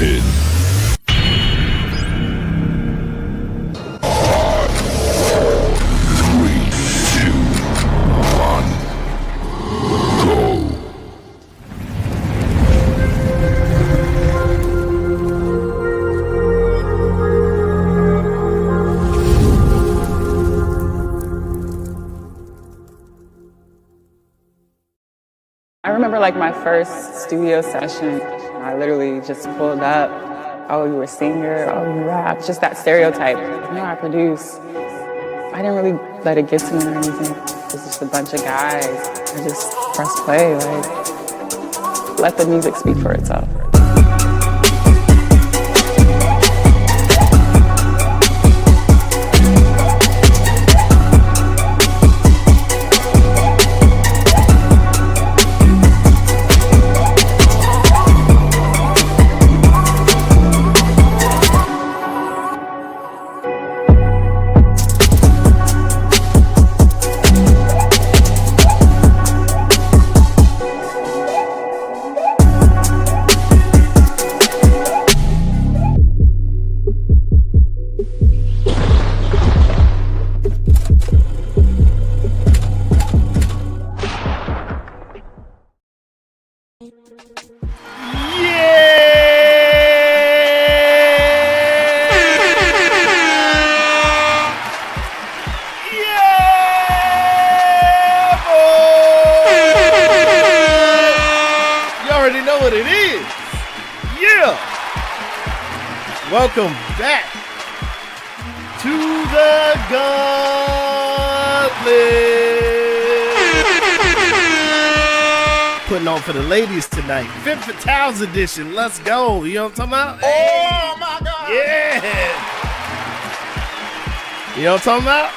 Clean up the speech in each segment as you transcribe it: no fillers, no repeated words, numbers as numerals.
in. I remember like my first studio session, I literally just pulled up, oh, you were a singer, oh, you rap, just that stereotype. No, I produce. I didn't really let it get to me or anything. It was just a bunch of guys. I just pressed play, like, let the music speak for itself. Welcome back to the Gauntlet. Putting on for the ladies tonight. Femme Fatales edition. Let's go. You know what I'm talking about? Oh my God. Yeah. You know what I'm talking about?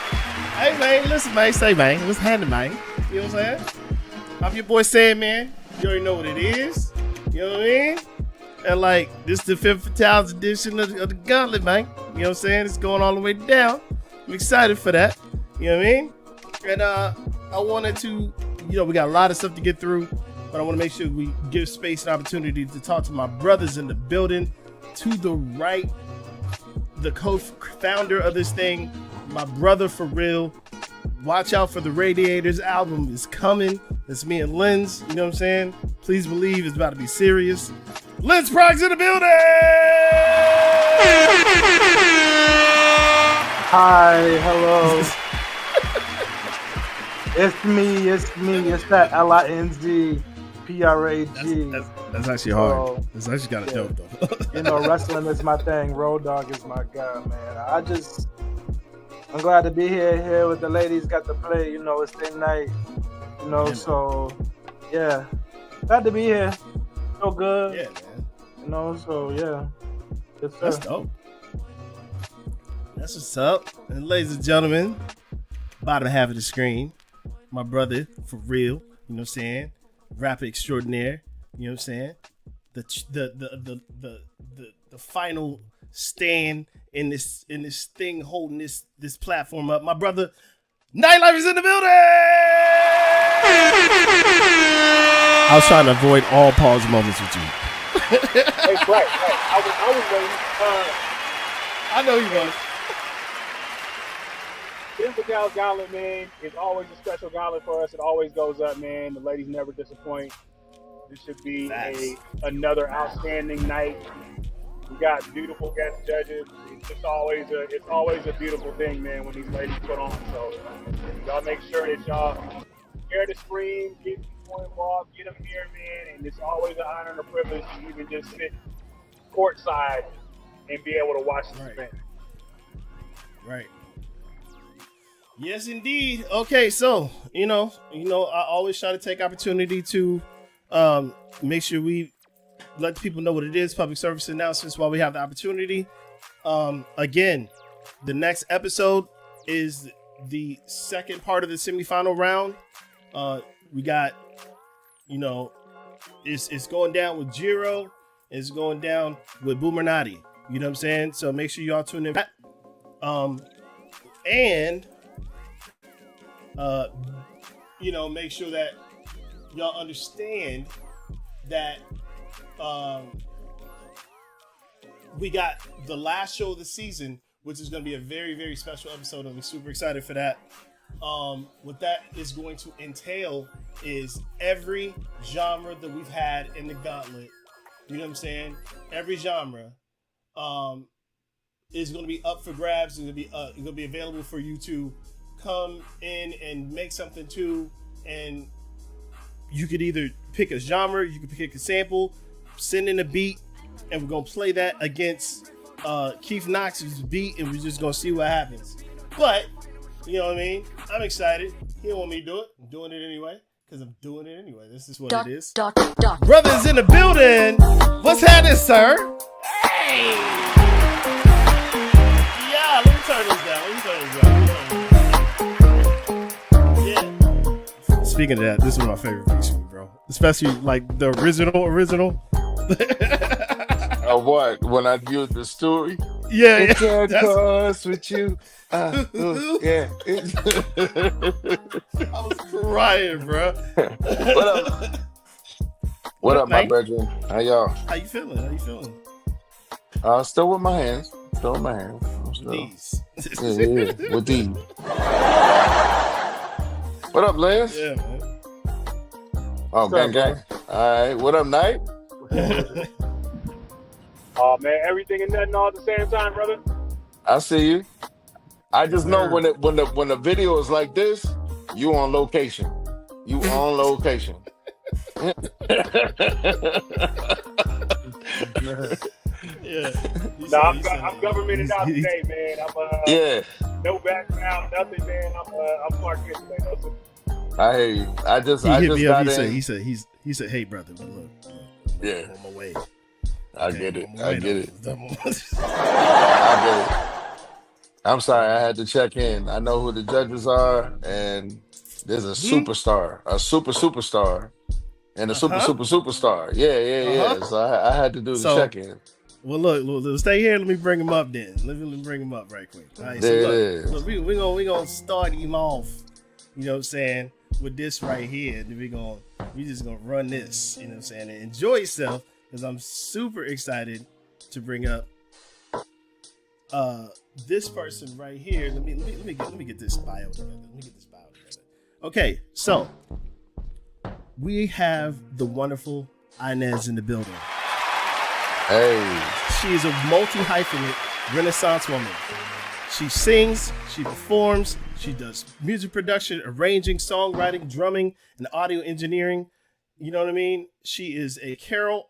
Hey, man. Listen, man. Say, man. What's happening, man? You know what I'm saying? I'm your boy Sam, man. You already know what it is. You know what I mean? And like, this is the Femme Fatales edition of the Gauntlet, man. You know what I'm saying? It's going all the way down. I'm excited for that. You know what I mean? And I wanted to, we got a lot of stuff to get through, but I want to make sure we give space and opportunity to talk to my brothers in the building. To the right, the co-founder of this thing, my brother for real. Watch out for the Radiators album is coming. It's me and Lens. You know what I'm saying? Please believe it's about to be serious. Lens Prog's in the building! Hi, hello. It's me. It's that LINZPRAG. That's actually hard. That's actually kind of dope, though. Wrestling is my thing. Road Dogg is my guy, man. I'm glad to be here with the ladies. Got to play, it's their night. So, yeah. Glad to be here. So good. Yeah, man. So yeah. Yes, sir. That's dope. That's what's up. And ladies and gentlemen, bottom half of the screen, my brother for real, you know what I'm saying? Rapper extraordinaire, you know what I'm saying? The final stand in this thing holding this platform up. My brother Nightlife is in the building. I was trying to avoid all pause moments with you. Hey, right. I was waiting. I know you was. Femme Fatales Gauntlet, man, is always a special gauntlet for us. It always goes up, man. The ladies never disappoint. This should be another outstanding night. We got beautiful guest judges. It's always a beautiful thing, man, when these ladies put on. So y'all make sure that y'all hear the scream, get people involved, get them here, man. And it's always an honor and a privilege to even just sit courtside and be able to watch this event. Right. Yes, indeed. Okay, so I always try to take opportunity to make sure we let the people know what it is. Public service announcements while we have the opportunity. Again, the next episode is the second part of the semifinal round. We got, it's going down with Jiro. It's going down with Boomer Nadi. You know what I'm saying? So make sure y'all tune in. And make sure that y'all understand that we got the last show of the season, which is going to be a very, very special episode. I'm super excited for that. What that is going to entail is every genre that we've had in the Gauntlet. You know what I'm saying? Every genre is going to be up for grabs. It's going to be available for you to come in and make something too. And you could either pick a genre, you could pick a sample, send in a beat, and we're going to play that against Keith Knox's beat, and we're just going to see what happens. But, you know what I mean? I'm excited. He don't want me to do it. I'm doing it anyway, because I'm doing it anyway. This is what it is. Brothers in the building. What's happening, sir? Hey! Yeah, let me turn this down. Yeah. Speaking of that, this is my favorite piece, bro. Especially like the original. What? When I viewed the story? Yeah, It can't cross with you. Yeah. I was crying, bro. What up? What up, my Mate? brethren? How y'all? How you feeling? Still with my hands. Still. These. Yeah, with these. What up, Lance? Yeah, man. Oh, What's gang. up, All right. What up, Knight? Oh man, everything and nothing all at the same time, brother. I see you. I just know when the video is like this, you on location. You on location. Yeah. No, I'm governmented out today, man. I'm Yeah, no background, nothing, man. I'm Clark Kent today. Nothing. I hear you. I just He hit me up. got in. He said, hey, brother, look, Yeah, I'm on my way. I get it. I'm on my I way, get it. though. I get it. I'm sorry, I had to check in. I know who the judges are, and there's a superstar, a superstar, and a superstar. Yeah. So I had to do the check-in. Well, look, stay here. Let me bring him up then. Let me bring him up right quick. All right, so There it look, we gonna start him off. You know what I'm saying? With this right here, and then we just gonna run this. You know what I'm saying? And enjoy yourself, because I'm super excited to bring up this person right here. Let me get this bio together. Okay, so we have the wonderful Inez in the building. Hey, She is a multi-hyphenate Renaissance woman. She sings, she performs, she does music production, arranging, songwriting, drumming, and audio engineering. You know what I mean? She is a Carol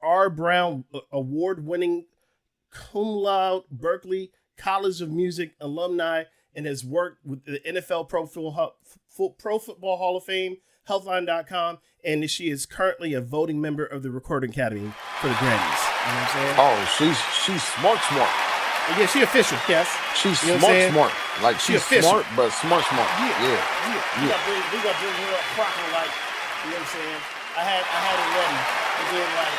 R. Brown award-winning cum laude Berklee College of Music alumni, and has worked with the NFL Pro Football Hall of Fame, Healthline.com, and she is currently a voting member of the Recording Academy for the Grammys. You know what I'm saying? oh, she's smart. Yeah, she official, yes. She's You know what I'm saying? smart. Like She she's official. smart, but smart. Yeah. Yeah. We got to bring her up proper, like, you know what I'm saying? I had it ready, and then, like,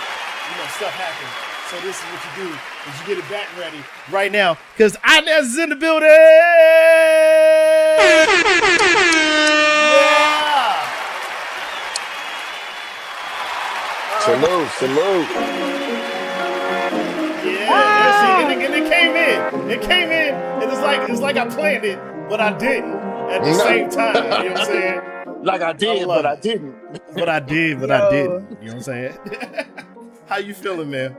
stuff happened. So this is what you do, is you get it back ready right now, because Inez is in the building! Yeah! Salute. Yeah, and it came in. It came in, and it's like I planned it, but I didn't at the same time. You know what I'm saying? Like I did, but I didn't. But I did, but I didn't. You know what I'm saying? How you feeling, man?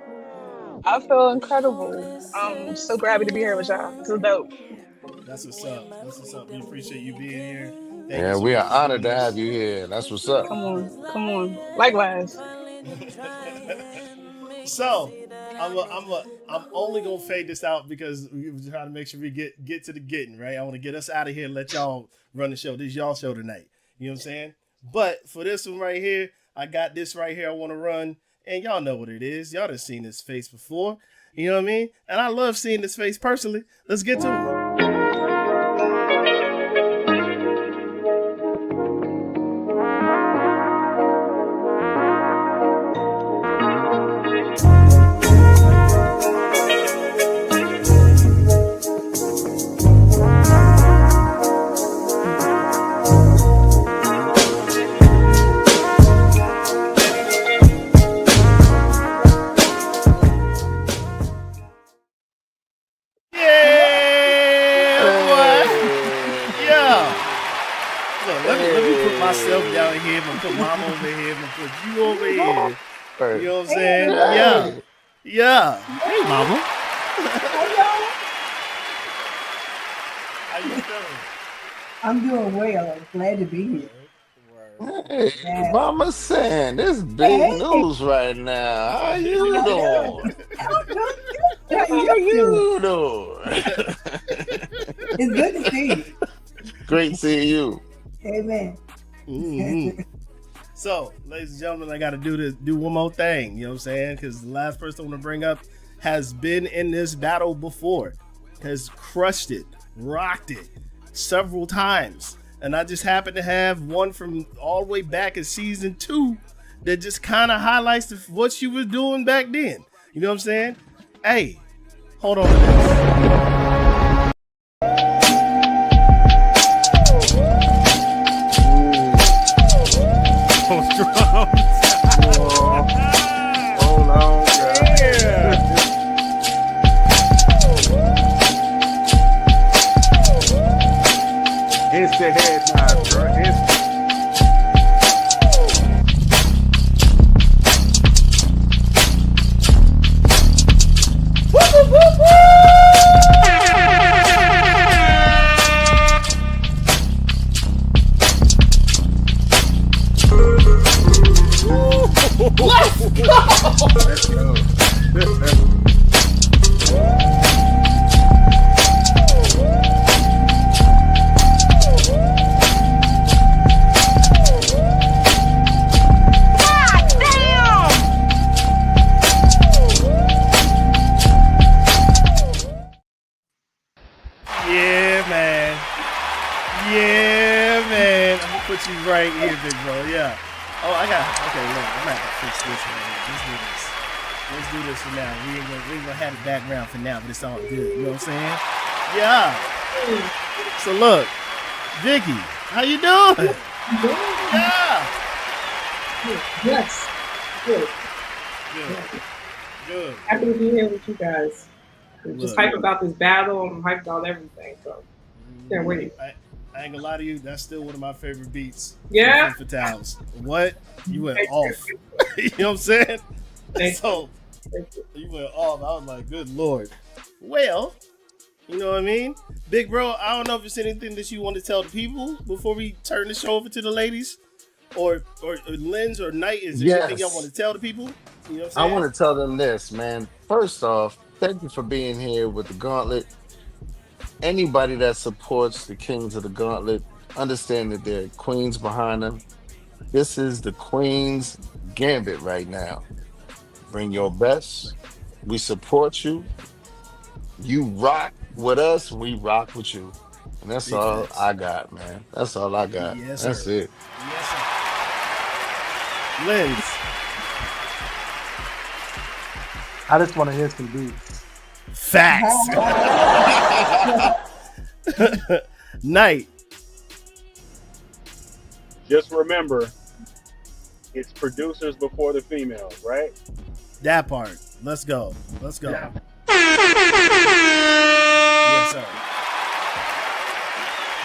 I feel incredible. I'm so happy to be here with y'all. This is dope. That's what's up. We appreciate you being here. Thank Yeah, you so we are much. honored to have you here. That's what's up. Come on. Likewise. So, I'm only gonna fade this out because we were trying to make sure we get to the getting, right? I want to get us out of here and let y'all run the show. This is y'all show tonight. You know what I'm saying? But for this one right here, I got this right here I want to run, and y'all know what it is. Y'all done seen this face before. You know what I mean? And I love seeing this face personally. Let's get to it. myself down here. I'm gonna put Mama over here. I'm gonna put you over here. You know what I'm saying? Hey. Yeah. Hey, Mama. How you feeling? I'm doing well. I'm glad to be here. Hey, Yeah. Mama saying this big news right now. How you doing? How How you doing? you doing? It's good to see you. Great seeing you. Amen. Mm-hmm. So, ladies and gentlemen, I got to do one more thing. You know what I'm saying? Because the last person I want to bring up has been in this battle before, has crushed it, rocked it several times. And I just happen to have one from all the way back in season 2 that just kind of highlights what she was doing back then. You know what I'm saying? Hey, hold on to Hold on, girl. Instant head nod, bro. Let's go. Yeah, man. I'm gonna put you right here, big bro. Yeah. Oh, okay, look, I'm gonna have to fix this right here. Let's do this for now. We ain't gonna have the background for now, but it's all good. You know what I'm saying? Yeah. So look, Vicky, how you doing? Yeah. Yes. Good. Good. Happy to be here with you guys. I'm just Look. hyped about this battle. I'm hyped about everything. So can't wait. I ain't gonna lie to you, that's still one of my favorite beats. Yeah? Femme Fatales. What? You went off. You know what I'm saying? Thank So you went off. I was like, good Lord. Well, you know what I mean? Big bro, I don't know if there's anything that you want to tell the people before we turn the show over to the ladies. Or Lens or Knight, is there anything y'all want to tell the people? You know what I'm I saying? want to tell them this, man. First off, thank you for being here with the Gauntlet. Anybody that supports the Kings of the Gauntlet, understand that there are queens behind them. This is the Queen's Gambit right now. Bring your best. We support you. You rock with us. We rock with you. And that's Big all facts. I got, man. That's all I got. Yes, That's sir. it. Yes, sir. Lens. I just want to hear some beats. Facts. Knight. Just remember, it's producers before the females, right? That part. Let's go. Let's go. Yeah. Yes, sir.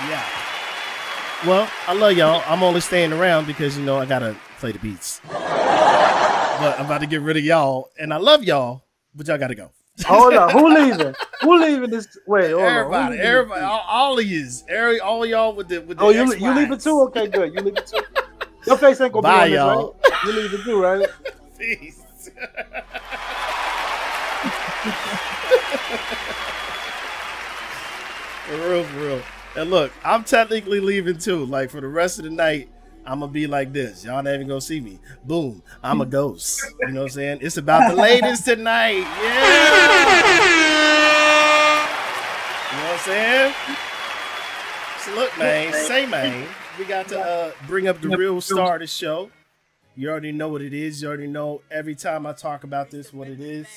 Yeah. Well, I love y'all. I'm only staying around because, you know, I got to play the beats. But I'm about to get rid of y'all. And I love y'all, but y'all got to go. Hold on. Who leaving? Who leaving this? Wait, hold on. Everybody, all of yous. All y'all with the Oh, you X-Wise. leave it too? Okay, good. You leave it too? Your face ain't going to be Bye, on this, y'all. right? You leave it too, right? Peace. For real. And look, I'm technically leaving too. Like for the rest of the night, I'm gonna be like this. Y'all not even gonna see me. Boom. I'm a ghost. You know what I'm saying? It's about the ladies tonight. Yeah. You know what I'm saying? So look, man, we got to bring up the real star of the show. You already know what it is. You already know every time I talk about this what it is.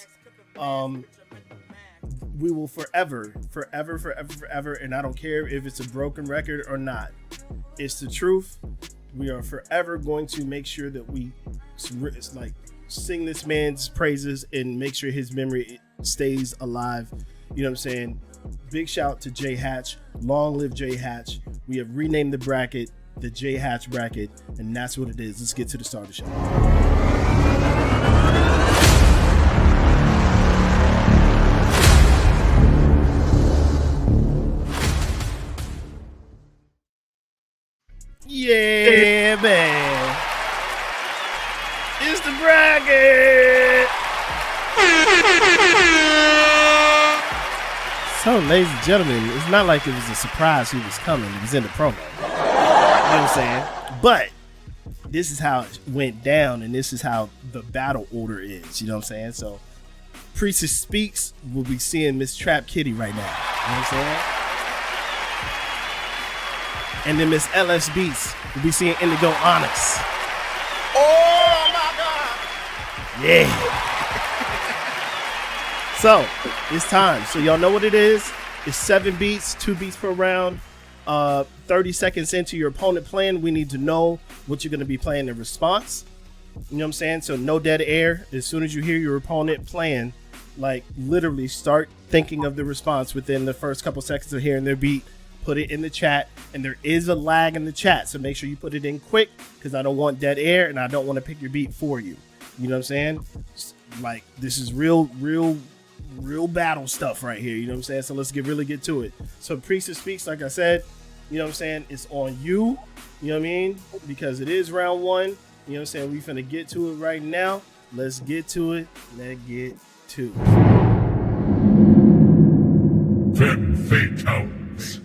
We will forever, and I don't care if it's a broken record or not. It's the truth. We are forever going to make sure that it's like sing this man's praises and make sure his memory stays alive. You know what I'm saying? Big shout to Jay Hatch. Long live Jay Hatch. We have renamed the bracket the J Hatch bracket, and that's what it is. Let's get to the start of the show. Yeah, man. It's the bracket. So, ladies and gentlemen, it's not like it was a surprise who was coming. It was in the promo. You know what I'm saying? But this is how it went down, and this is how the battle order is. You know what I'm saying? So, Priestess Speaks will be seeing Miss Trap Kitty right now. You know what I'm saying? And then Miss LS Beats will be seeing Indigo Onyx. Oh my God! Yeah. So, it's time. So y'all know what it is. It's 7 beats, 2 beats per round. 30 seconds into your opponent playing, we need to know what you're going to be playing in response. You know what I'm saying? So no dead air. As soon as you hear your opponent playing, like literally start thinking of the response within the first couple seconds of hearing their beat. Put it in the chat, and there is a lag in the chat, so make sure you put it in quick because I don't want dead air and I don't want to pick your beat for you. You know what I'm saying? Like, this is real battle stuff right here. You know what I'm saying? So let's really get to it. So Priestess Speaks, like I said, you know what I'm saying? It's on you. You know what I mean? Because it is round 1. You know what I'm saying? We finna get to it right now. Let's get to it. Let's get to it. Femme Fatales.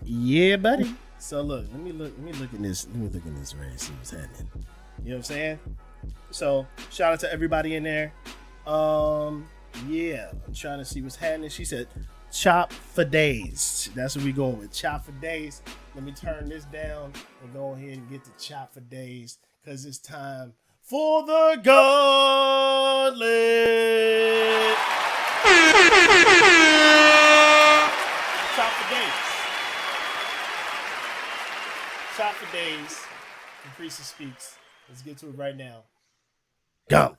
Yeah, buddy. So look, let me look in this race, see what's happening. You know what I'm saying? So shout out to everybody in there. Yeah, I'm trying to see what's happening. She said chop for days. That's what we going with. Chop for days. Let me turn this down and go ahead and get the chop for days, because it's time for the Gauntlet. Chop for days. Chop for days. The Priestess Speaks. Let's get to it right now. Go.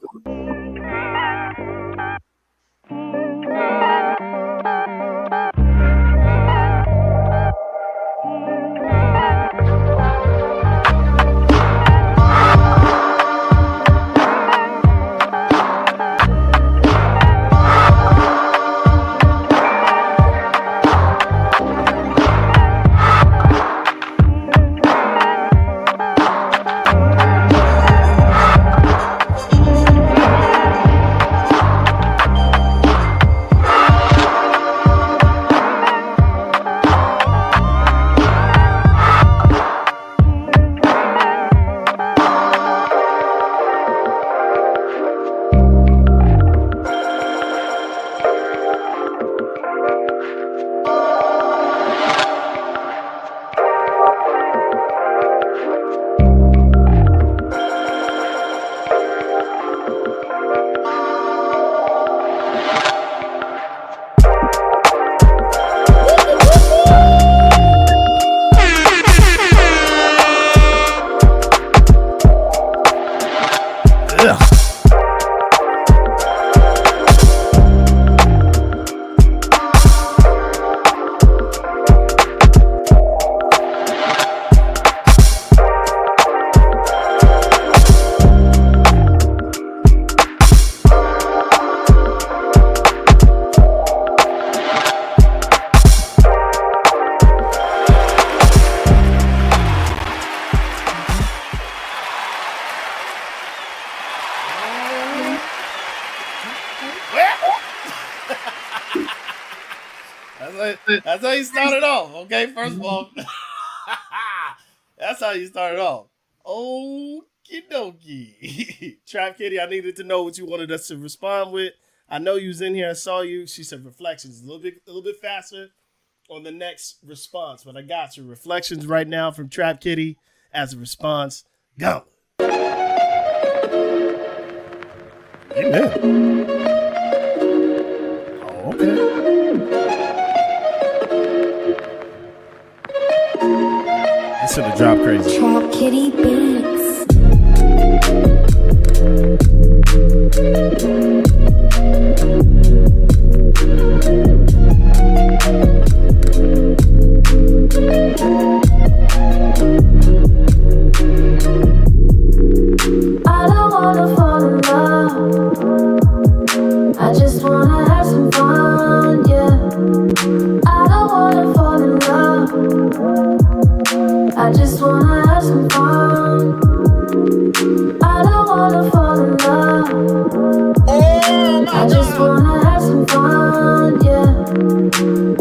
That's how you started off, okay? First of all, that's how you started off. Okie dokie. Trap Kitty, I needed to know what you wanted us to respond with. I know you was in here. I saw you. She said reflections a little bit faster on the next response, but I got your reflections right now from Trap Kitty as a response. Go. Amen. Oh, okay. It's gonna drop crazy. Trap Kitty Beats. just wanna have some fun. I don't wanna fall in love. I just wanna have some fun, yeah.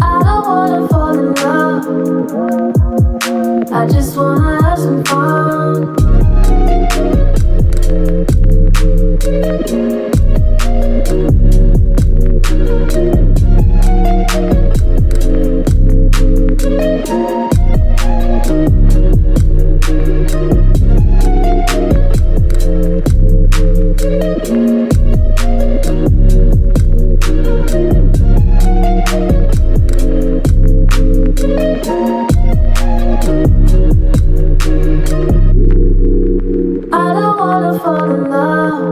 I don't wanna fall in love. I just wanna have some fun.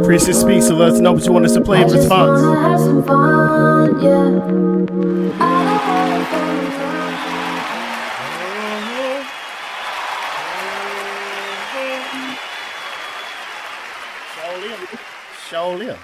Priestess speaks, so let us know what you want us to play in response. Have some fun, yeah. Show live.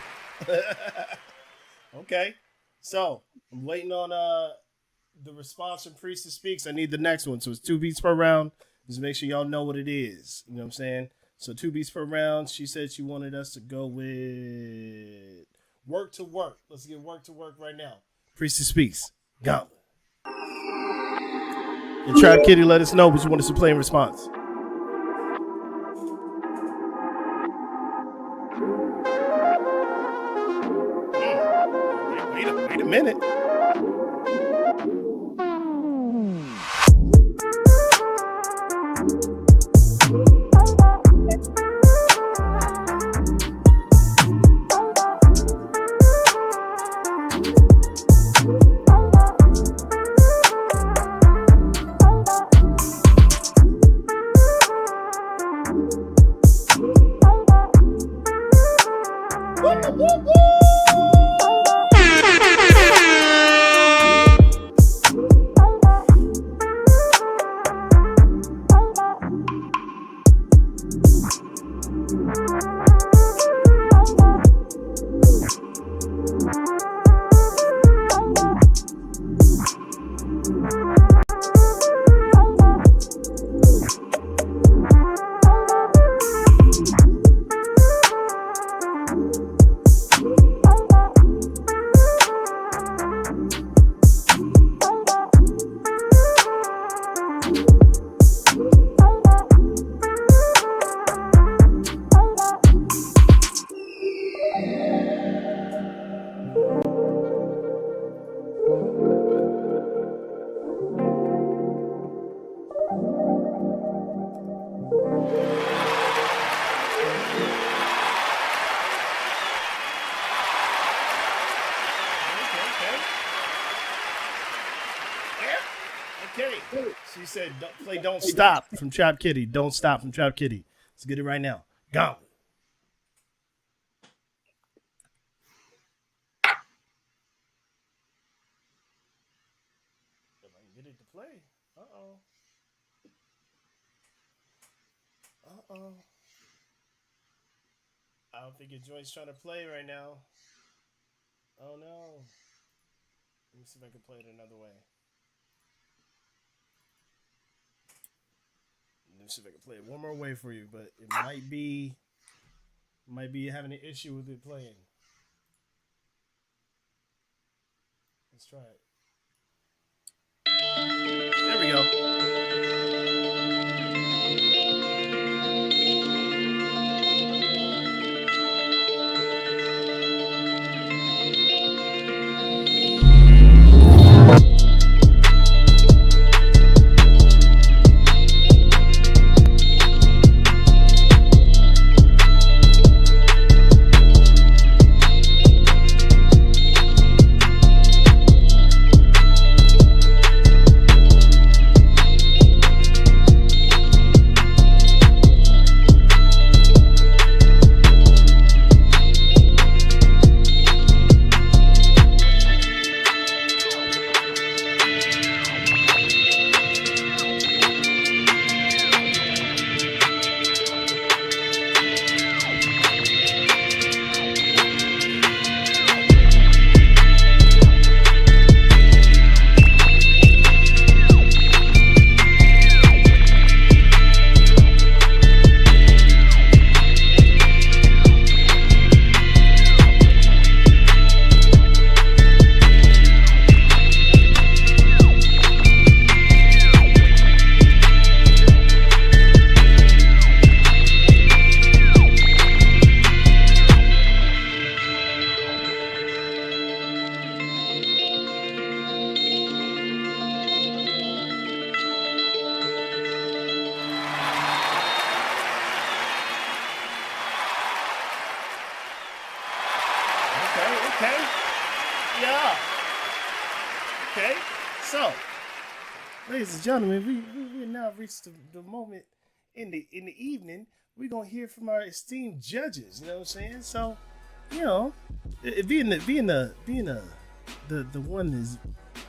Okay, so I'm waiting on the response from Priestess speaks. I need the next one, so it's 2 beats per round. Just make sure y'all know what it is. You know what I'm saying? So 2 beats per round. She said she wanted us to go with work to work. Let's get work to work right now. Priestess speaks. Gauntlet. And Trap Kitty, let us know what you want us to play in response. Wait a minute. She said, play Don't Stop from Trap Kitty. Don't Stop from Trap Kitty. Let's get it right now. Gauntlet. If I can get it to play. Uh-oh. I don't think your joint's trying to play right now. Oh, no. Let me see if I can play it another way. Let me see if I can play it one more way for you, but it might be having an issue with it playing. Let's try it. There we go. So, ladies and gentlemen, we now reached the moment in the evening. We're gonna hear from our esteemed judges. You know what I'm saying? So, you know, being the one that's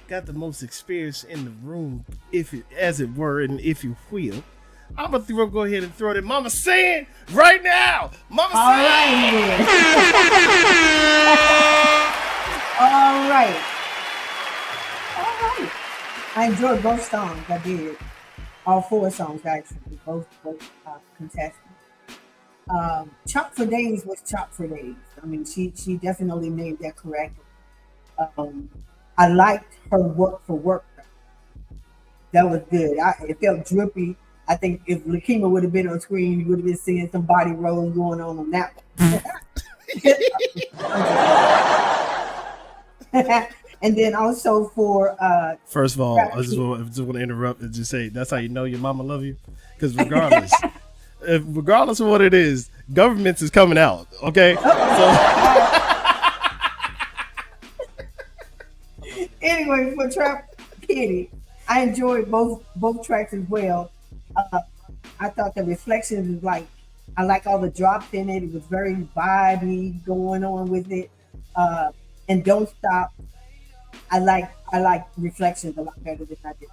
got the most experience in the room, as it were, and if you will, I'm gonna go ahead and throw it in Mama Saying right now. Mama All Saying. right. All right. I enjoyed both songs. I did. All 4 songs, actually. Both contestants. Chop for Days was Chop for Days. I mean, she definitely made that correct. I liked her work for work. That was good. It felt drippy. I think if Lakima would have been on screen, you would have been seeing some body rolls going on that one. And then also for first of all, I just want to interrupt and just say that's how you know your mama love you, because regardless of what it is, governments is coming out. Okay. Anyway, for Trap Kitty, I enjoyed both tracks as well. I thought the Reflections was I like all the drops in it. It was very vibey going on with it. And Don't Stop. I like Reflections a lot better than I did.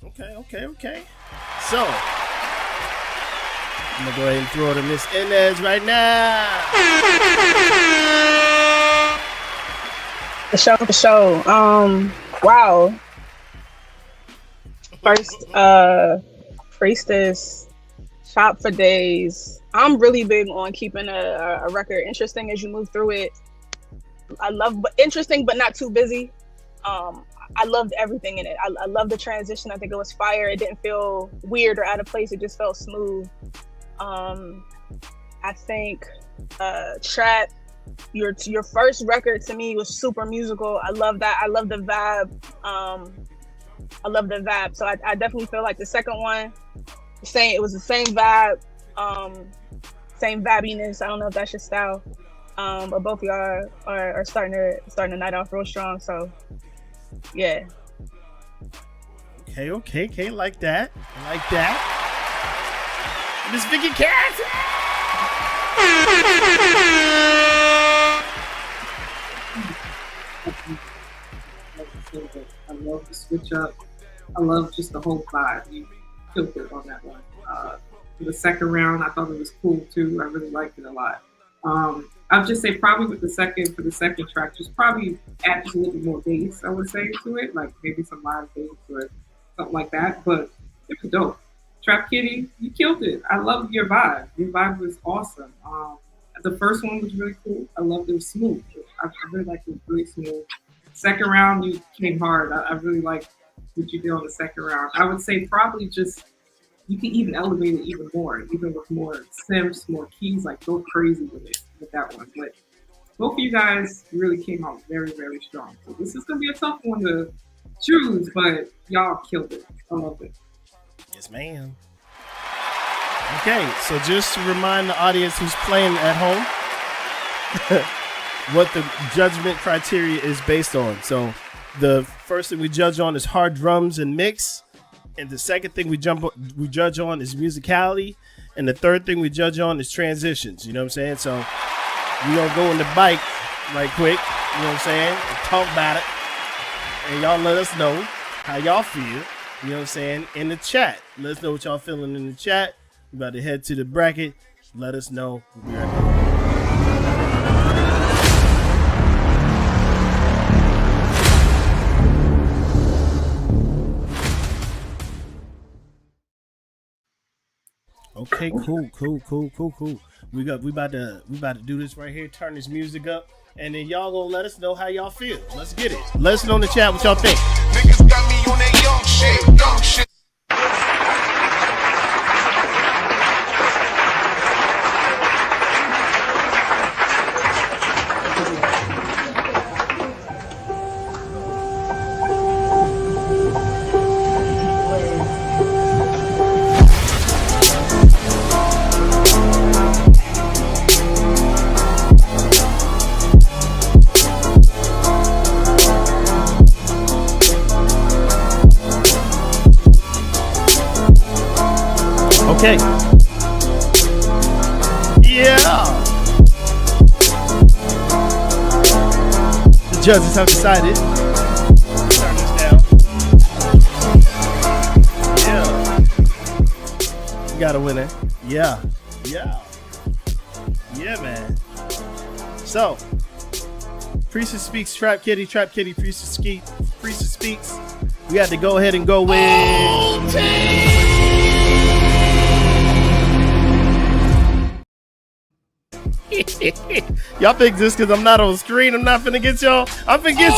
Okay. So I'm gonna go ahead and throw it to Miss Inez right now. The show. Wow. First, Priestess, Chop for Days. I'm really big on keeping a record interesting as you move through it. Interesting, but not too busy. I loved everything in it. I love the transition. I think it was fire. It didn't feel weird or out of place. It just felt smooth. I think Trap, your first record to me was super musical. I love that. I love the vibe. So I definitely feel like the second one, it was the same vibe, same vibiness. I don't know if that's your style. But both of y'all are starting the night off real strong. So, yeah. Okay. Like that. Miss Vicky Cat. I love the switch up. I love just the whole vibe. You killed it on that one. For the second round, I thought it was cool too. I really liked it a lot. I'll just say probably for the second track, just probably add just a little bit more bass, I would say, to it, like maybe some live bass or something like that. But it was dope. Trap Kitty, you killed it. I love your vibe. Your vibe was awesome. The first one was really cool. I loved it. It was smooth. I really liked it. It was really smooth. Second round, you came hard. I really liked what you did on the second round. I would say probably just you can even elevate it even more, even with more synths, more keys, like go crazy with it with that one. But both of you guys really came out very, very strong. So this is gonna be a tough one to choose, but y'all killed it. I love it. Yes, ma'am. Okay, so just to remind the audience who's playing at home what the judgment criteria is based on. So the first thing we judge on is hard drums and mix. And the second thing we judge on is musicality. And the third thing we judge on is transitions. You know what I'm saying? So we gonna go in the bike right quick. You know what I'm saying? And talk about it. And y'all let us know how y'all feel. You know what I'm saying? In the chat. Let us know what y'all feeling in the chat. We about to head to the bracket. Let us know. We'll be right back. Okay, cool. We about to do this right here. Turn this music up, and then y'all gonna let us know how y'all feel. Let's get it. Let us know in the chat what y'all think. Niggas got me on that young shit. Okay. Yeah. The judges have decided. Turn this down. Yeah. You got a winner. Yeah. Yeah. Yeah, man. So, Priestess speaks, Trap Kitty, Priestess speaks. We had to go ahead and go with y'all think just because I'm not on screen, I'm not finna get y'all. I'm finna get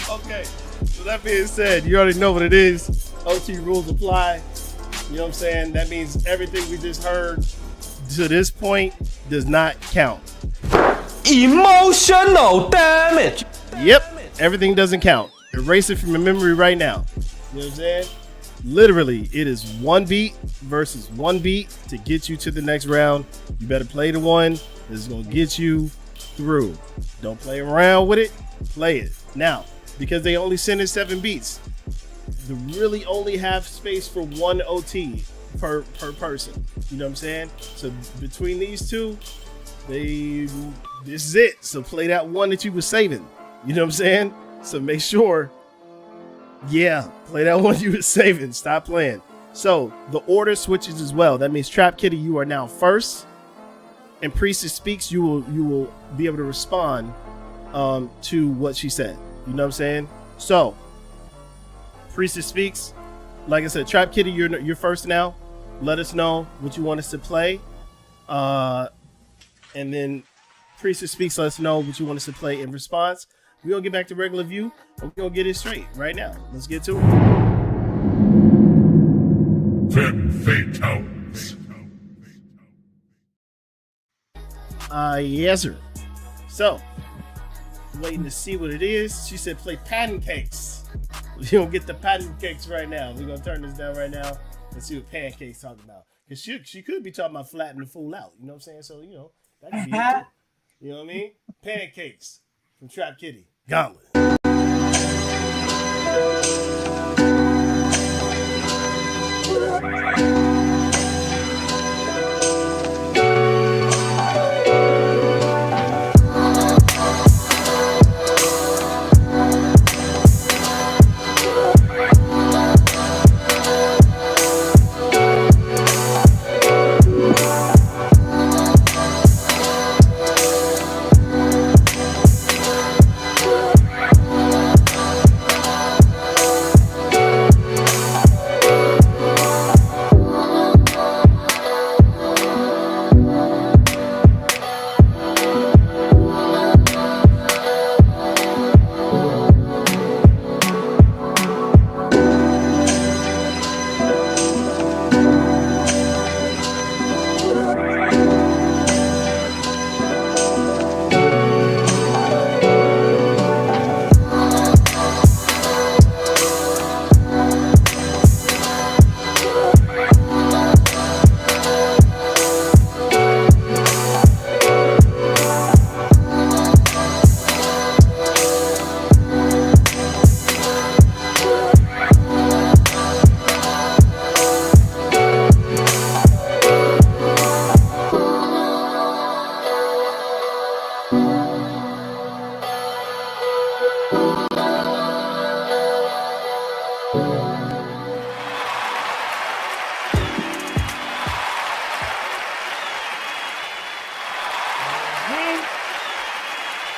Okay, so that being said, you already know what it is. OT rules apply. You know what I'm saying? That means everything we just heard to this point does not count. Emotional damage. Yep, everything doesn't count. Erase it from your memory right now. You know what I'm saying? Literally, it is one beat versus one beat to get you to the next round. You better play the one that's gonna get you through. Don't play around with it. Play it. Now, because they only send in 7 beats, they really only have space for one OT per person. You know what I'm saying? So between these two, this is it. So play that one that you were saving. You know what I'm saying? So make sure, play that one you were saving. Stop playing. So the order switches as well. That means Trap Kitty, you are now first, and Priestess speaks. You will be able to respond to what she said. You know what I'm saying? So Priestess speaks. Like I said, Trap Kitty, you're first now. Let us know what you want us to play, and then Priestess speaks. Let us know what you want us to play in response. We're gonna get back to regular view, and we're gonna get it straight right now. Let's get to it. Femme Fatales. Yes, sir. So, waiting to see what it is. She said play pancakes. You don't get the pancakes right now. We're gonna turn this down right now and see what pancakes talking about. Cause she could be talking about flatten the fool out. You know what I'm saying? So that could be it too. You know what I mean? Pancakes from Trap Kitty. Gauntlet.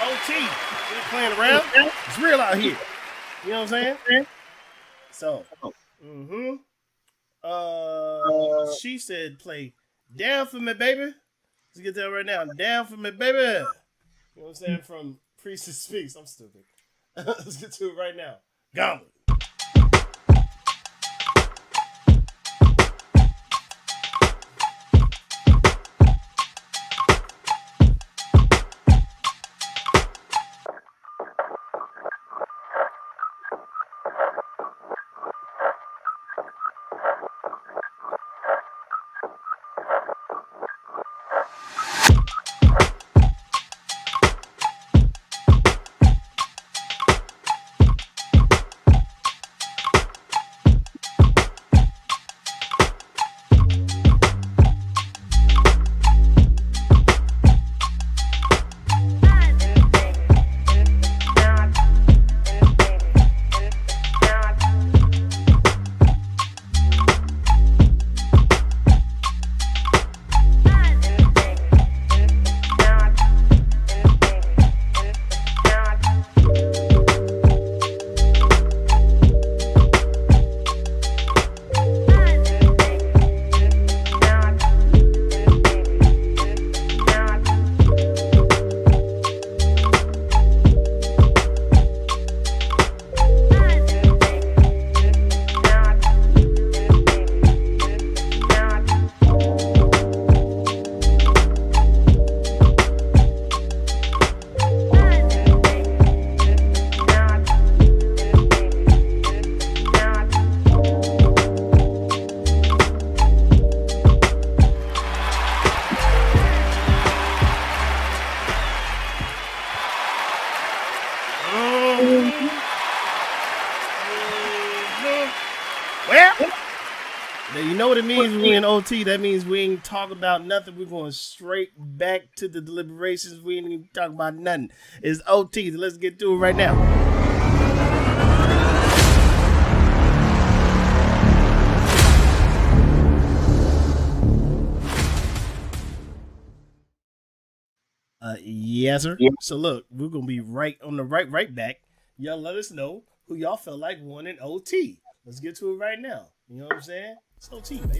OT, we're playing around. It's real out here. You know what I'm saying? So, she said play Down For Me, Baby. Let's get that right now. Down For Me, Baby. You know what I'm saying? From Priestess Speaks. I'm stupid. Let's get to it right now. Gauntlet. You know what it means when we in OT? That means we ain't talking about nothing. We're going straight back to the deliberations. We ain't even talking about nothing. It's OT. So let's get to it right now. Yes, sir. Yeah. So look, we're gonna be right on the right back. Y'all let us know who y'all felt like won in OT. Let's get to it right now. You know what I'm saying? It's OT, baby.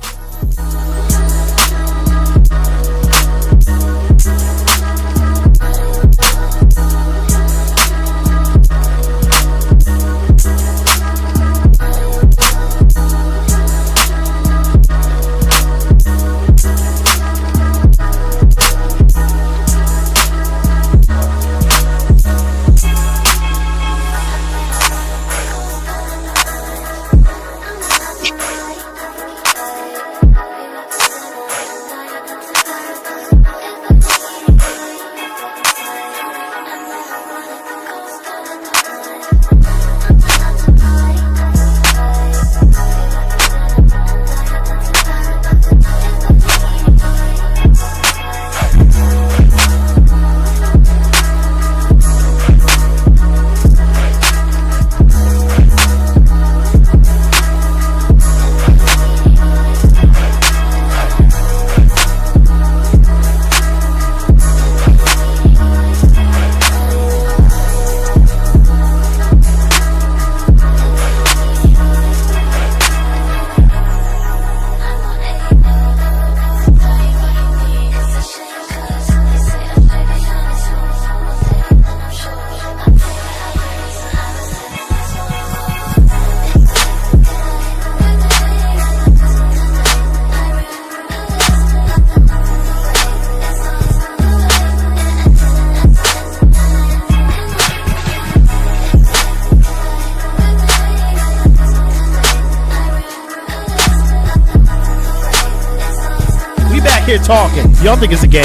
Here talking. Y'all think it's a game?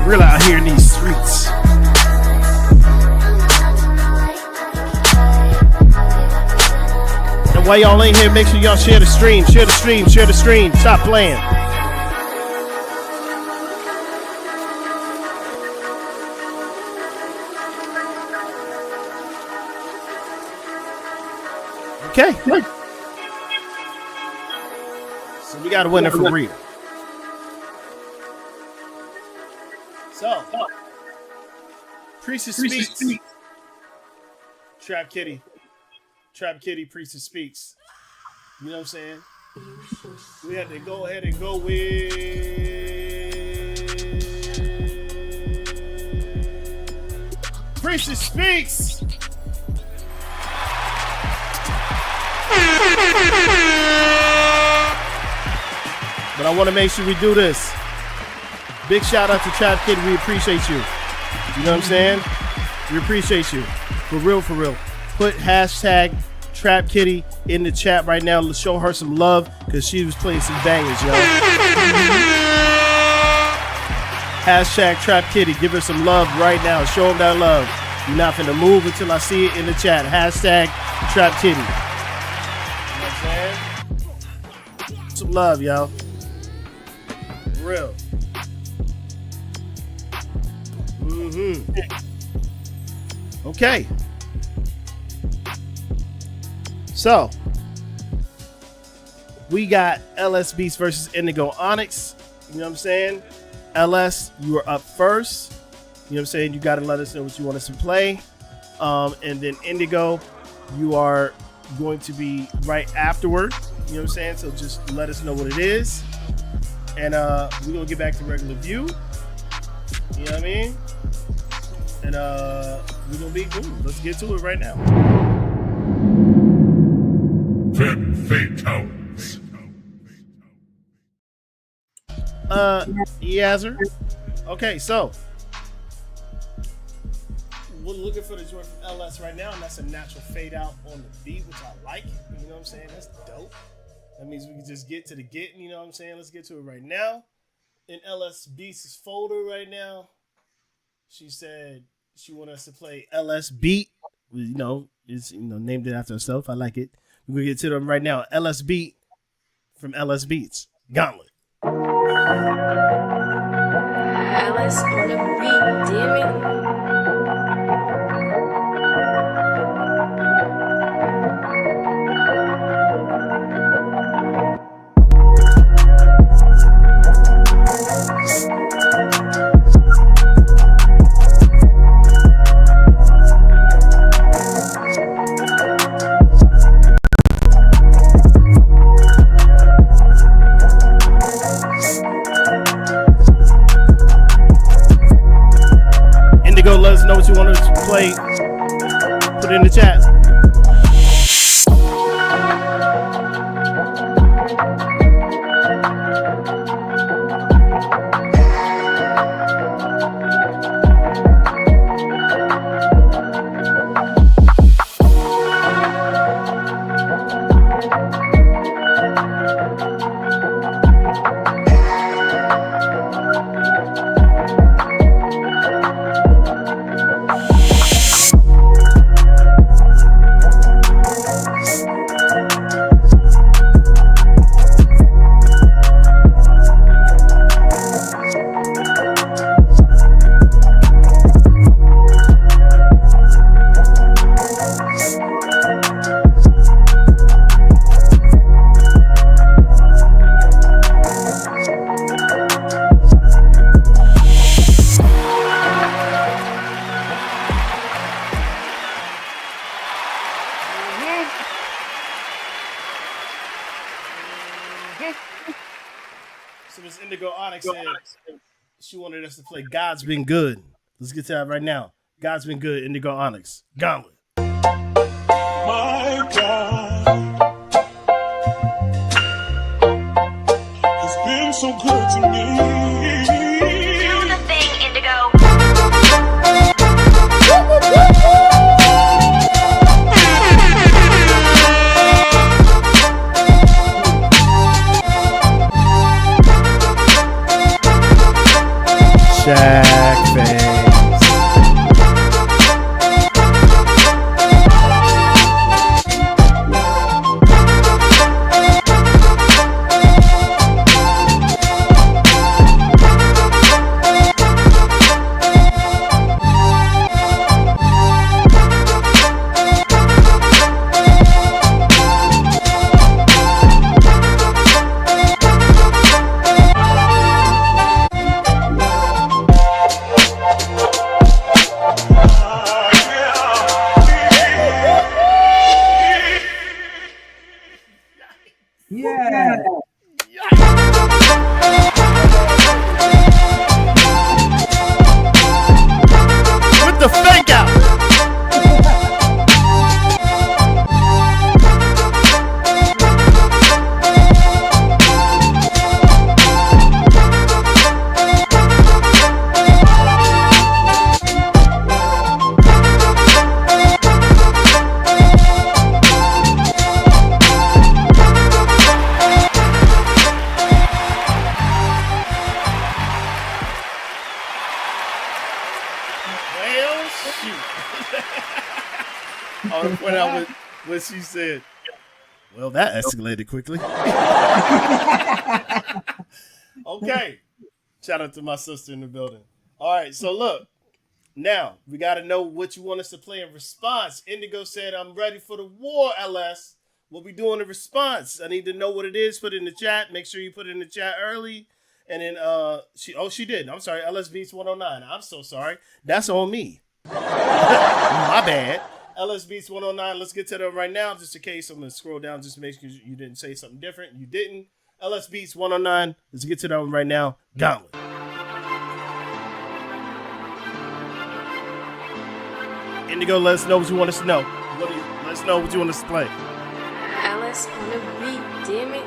Real out here in these streets. And while y'all ain't here, make sure y'all share the stream. Share the stream. Share the stream. Stop playing. Okay. So we got a winner for real. So, Priestess Speaks. Trap Kitty, Priestess Speaks. You know what I'm saying? We had to go ahead and go with Priestess Speaks. But I want to make sure we do this. Big shout out to Trap Kitty. We appreciate you. You know what I'm saying? We appreciate you. For real, for real. Put hashtag Trap Kitty in the chat right now. Let's show her some love because she was playing some bangers, yo. Hashtag Trap Kitty. Give her some love right now. Show them that love. You're not finna move until I see it in the chat. Hashtag Trap Kitty. Some love, y'all. Real. Okay. So we got LS Beats versus Indigo Onyx. You know what I'm saying? LS, you are up first. You know what I'm saying? You got to let us know what you want us to play. And then Indigo, you are going to be right afterward. You know what I'm saying? So just let us know what it is. And we're going to get back to regular view. You know what I mean? And we're going to be cool. Let's get to it right now. Femme Fatales. Yazzer. Okay, so we're looking for the joint from LS right now, and that's a natural fade out on the beat, which I like. You know what I'm saying? That's dope. That means we can just get to the getting, you know what I'm saying? Let's get to it right now. In LS Beats' folder right now, she said she wanted us to play LS Beat. It's named it after herself. I like it. We're gonna get to them right now. LS Beat from LS Beats. Gauntlet. Alice on the beat, damn it. Indigo, let us know what you want us to play. Put it in the chat. So Miss Indigo Onyx said she wanted us to play God's Been Good. Let's get to that right now. God's Been Good, Indigo Onyx. Gauntlet. My God has been so good to me. Do the thing, Indigo. Shaq face. Yeah. With the fake out. Well, shoot. I want to point out what she said. Well, that escalated quickly. Okay. Shout out to my sister in the building. All right, so look. Now, we got to know what you want us to play in response. Indigo said, I'm ready for the war, LS. We'll be doing a response. I need to know what it is. Put it in the chat. Make sure you put it in the chat early. And then she did. I'm sorry, LS Beats 109. I'm so sorry. That's on me. My bad. LS Beats 109. Let's get to them right now. Just in case I'm going to scroll down just to make sure you didn't say something different. You didn't. LS Beats 109. Let's get to them right now. Gauntlet. Indigo, let us know what you want us to know. Let us know what you want us to play. Alice on the beat, damn it.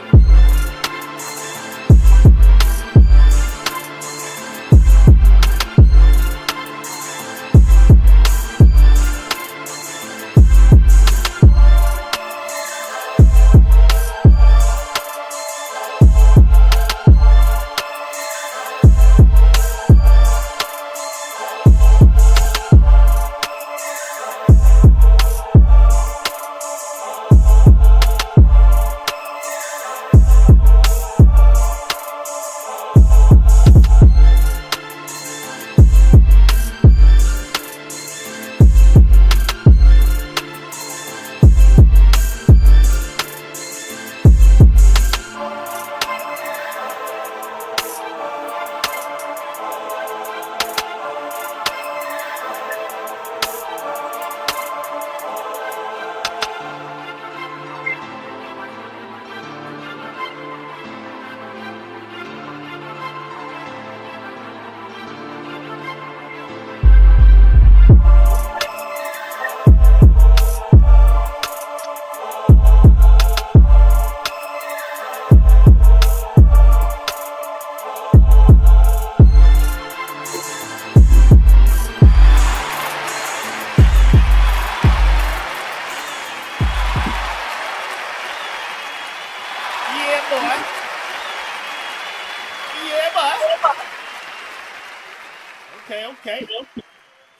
Okay.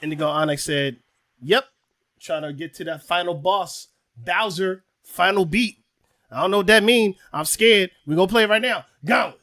Indigo Onyx said, "Yep, trying to get to that final boss, Bowser, final beat. I don't know what that means. I'm scared. We're gonna play it right now. Go."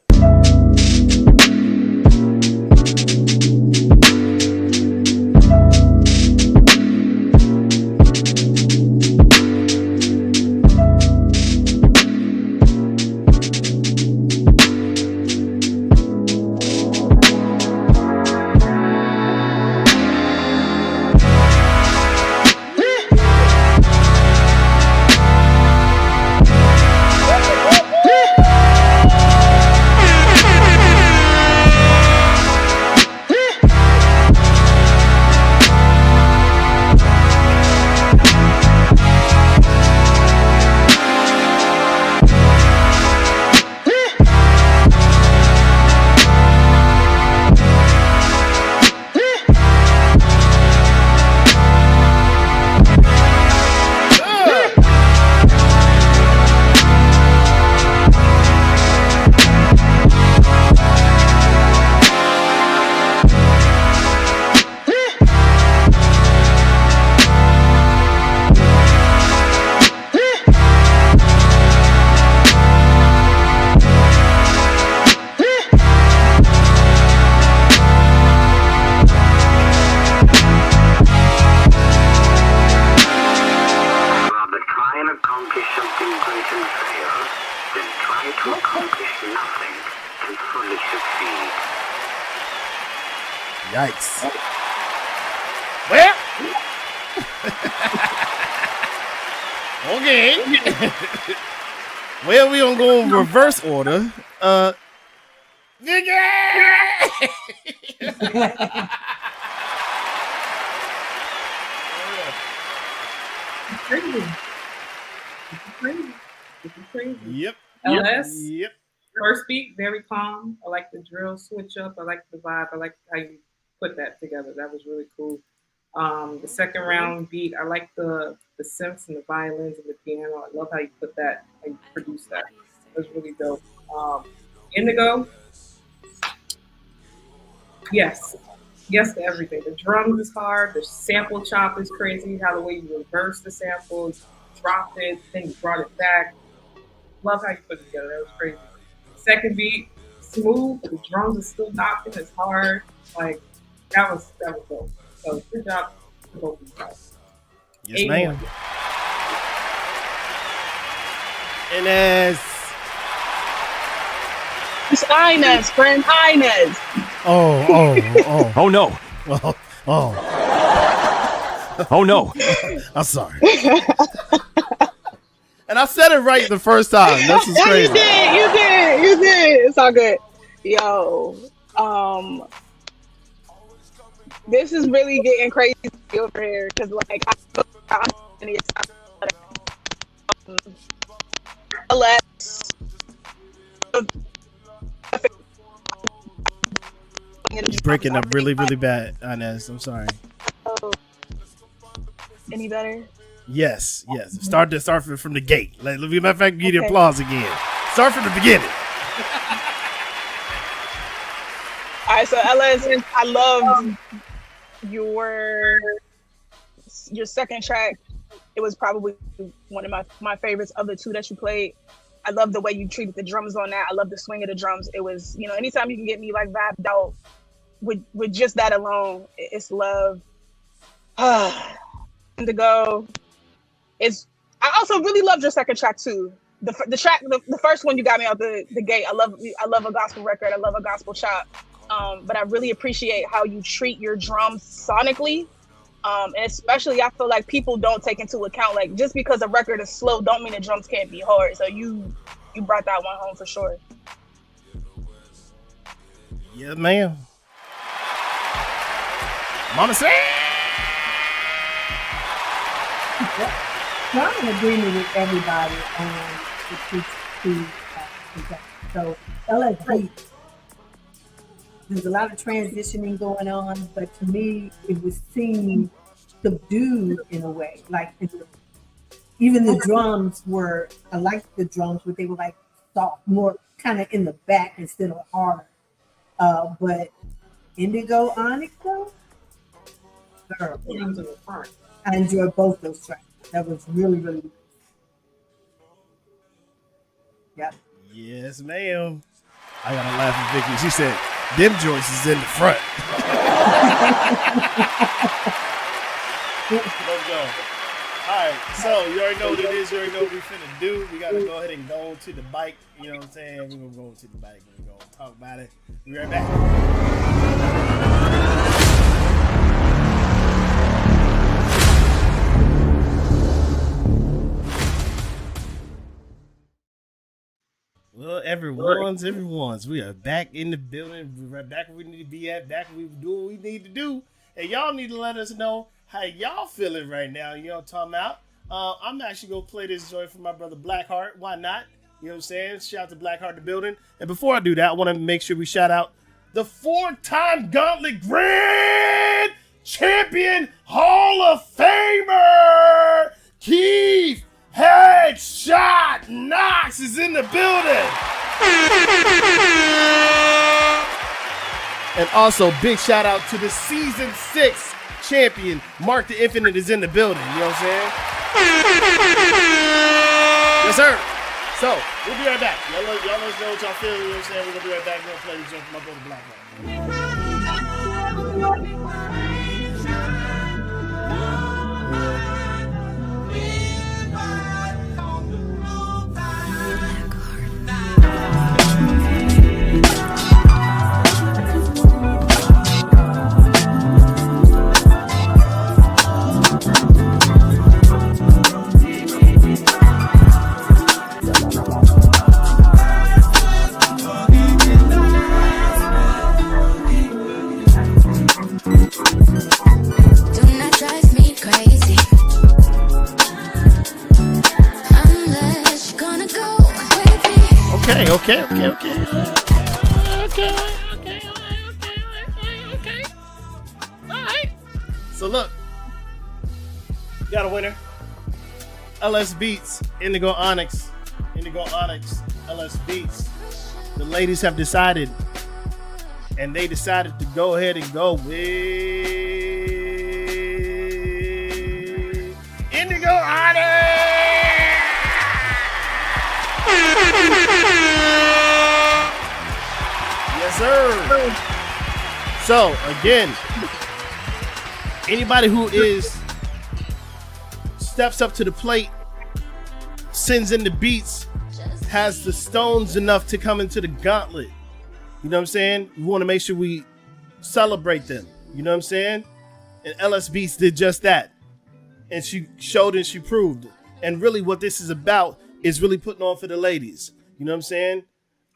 Yikes. Well, okay. Well, we gonna go in reverse order. Crazy. Yep. LS. Yep. First beat, very calm. I like the drill switch up. I like the vibe. I like how you put that together. That was really cool. The second round beat, I like the synths and the violins and the piano. I love how you put that, how you produce that. It was really dope. Indigo, yes to everything. The drums is hard. The sample chop is crazy. How the way you reverse the sample, you dropped it, then you brought it back. Love how you put it together. That was crazy. Second beat, smooth, but the drums are still knocking. It's hard. Like that was dope. So good job to both of you guys. Yes, ma'am. And as It's Inez, friend. Inez. Oh no. Oh no. I'm sorry. And I said it right the first time. This is crazy. You did. It's all good. Yo, this is really getting crazy over here because, like, I'm let's. You're breaking up really, really bad, Inez. I'm sorry. Any better? Yes. Start from the gate. Let me, matter of fact, give you applause again. Start from the beginning. All right, so LS, I loved your second track. It was probably one of my favorites of the two that you played. I love the way you treated the drums on that. I love the swing of the drums. It was, anytime you can get me like vibed out with just that alone, it's love. Indigo. I also really loved your second track too. The first one you got me out the gate. I love a gospel record. I love a gospel chop. But I really appreciate how you treat your drums sonically. And especially I feel like people don't take into account, like, just because a record is slow don't mean the drums can't be hard. So you brought that one home for sure. Yeah, ma'am. Mama said. I'm in agreement with everybody on the two. So LSD, there's a lot of transitioning going on, but to me, it was seemed subdued in a way. Like even the drums were, I liked the drums, but they were like soft, more kind of in the back instead of hard. But Indigo Onyx though, girl. Put them to the front. I enjoyed both those tracks. That was really, really good. Yeah. Yes, ma'am. I gotta laugh at Vicky. She said, "Them joints is in the front." Let's go. All right, so you already know what it is. You already know what we finna do. We gotta go ahead and go to the bike. You know what I'm saying? We're gonna go to the bike. We're gonna talk about it. Be right back. Well, everyone's. We are back in the building. We're right back where we need to be at. Back where we do what we need to do. And y'all need to let us know how y'all feeling right now. You know what I'm talking about? I'm actually going to play this joint for my brother Blackheart. Why not? You know what I'm saying? Shout out to Blackheart the building. And before I do that, I want to make sure we shout out the 4-time Gauntlet Grand Champion Hall of Famer, Keith Headshot Knox is in the building. And also, big shout out to the Season 6 champion, Mark the Infinite, is in the building. You know what I'm saying? Yes, sir. So, we'll be right back. Y'all let us know what y'all feel. You know what I'm saying? We're going to be right back. We're going to play the joint for my brother Blackheart. Okay. All right. So look, got a winner. LS Beats, Indigo Onyx, LS Beats. The ladies have decided, and they decided to go ahead and go with Indigo Onyx. Yes, sir. So again, anybody who steps up to the plate, sends in the beats, has the stones enough to come into the gauntlet. You know what I'm saying? We want to make sure we celebrate them. You know what I'm saying? And LS Beats did just that. And she showed and she proved. And really what this is about is really putting on for the ladies. You know what I'm saying?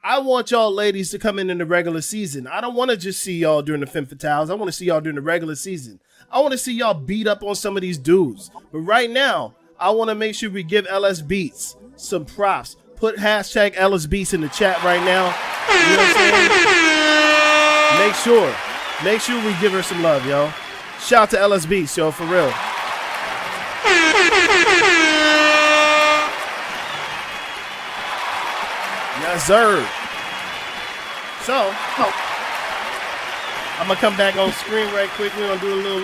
I want y'all ladies to come in the regular season. I don't want to just see y'all during the Femme Fatales. I want to see y'all during the regular season. I want to see y'all beat up on some of these dudes. But right now, I want to make sure we give LS Beats some props. Put hashtag LS Beats in the chat right now. You know what I'm saying? Make sure we give her some love, yo. Shout out to LS Beats, yo, for real. Yes, sir. So, I'm gonna come back on screen right quick. We're gonna do a little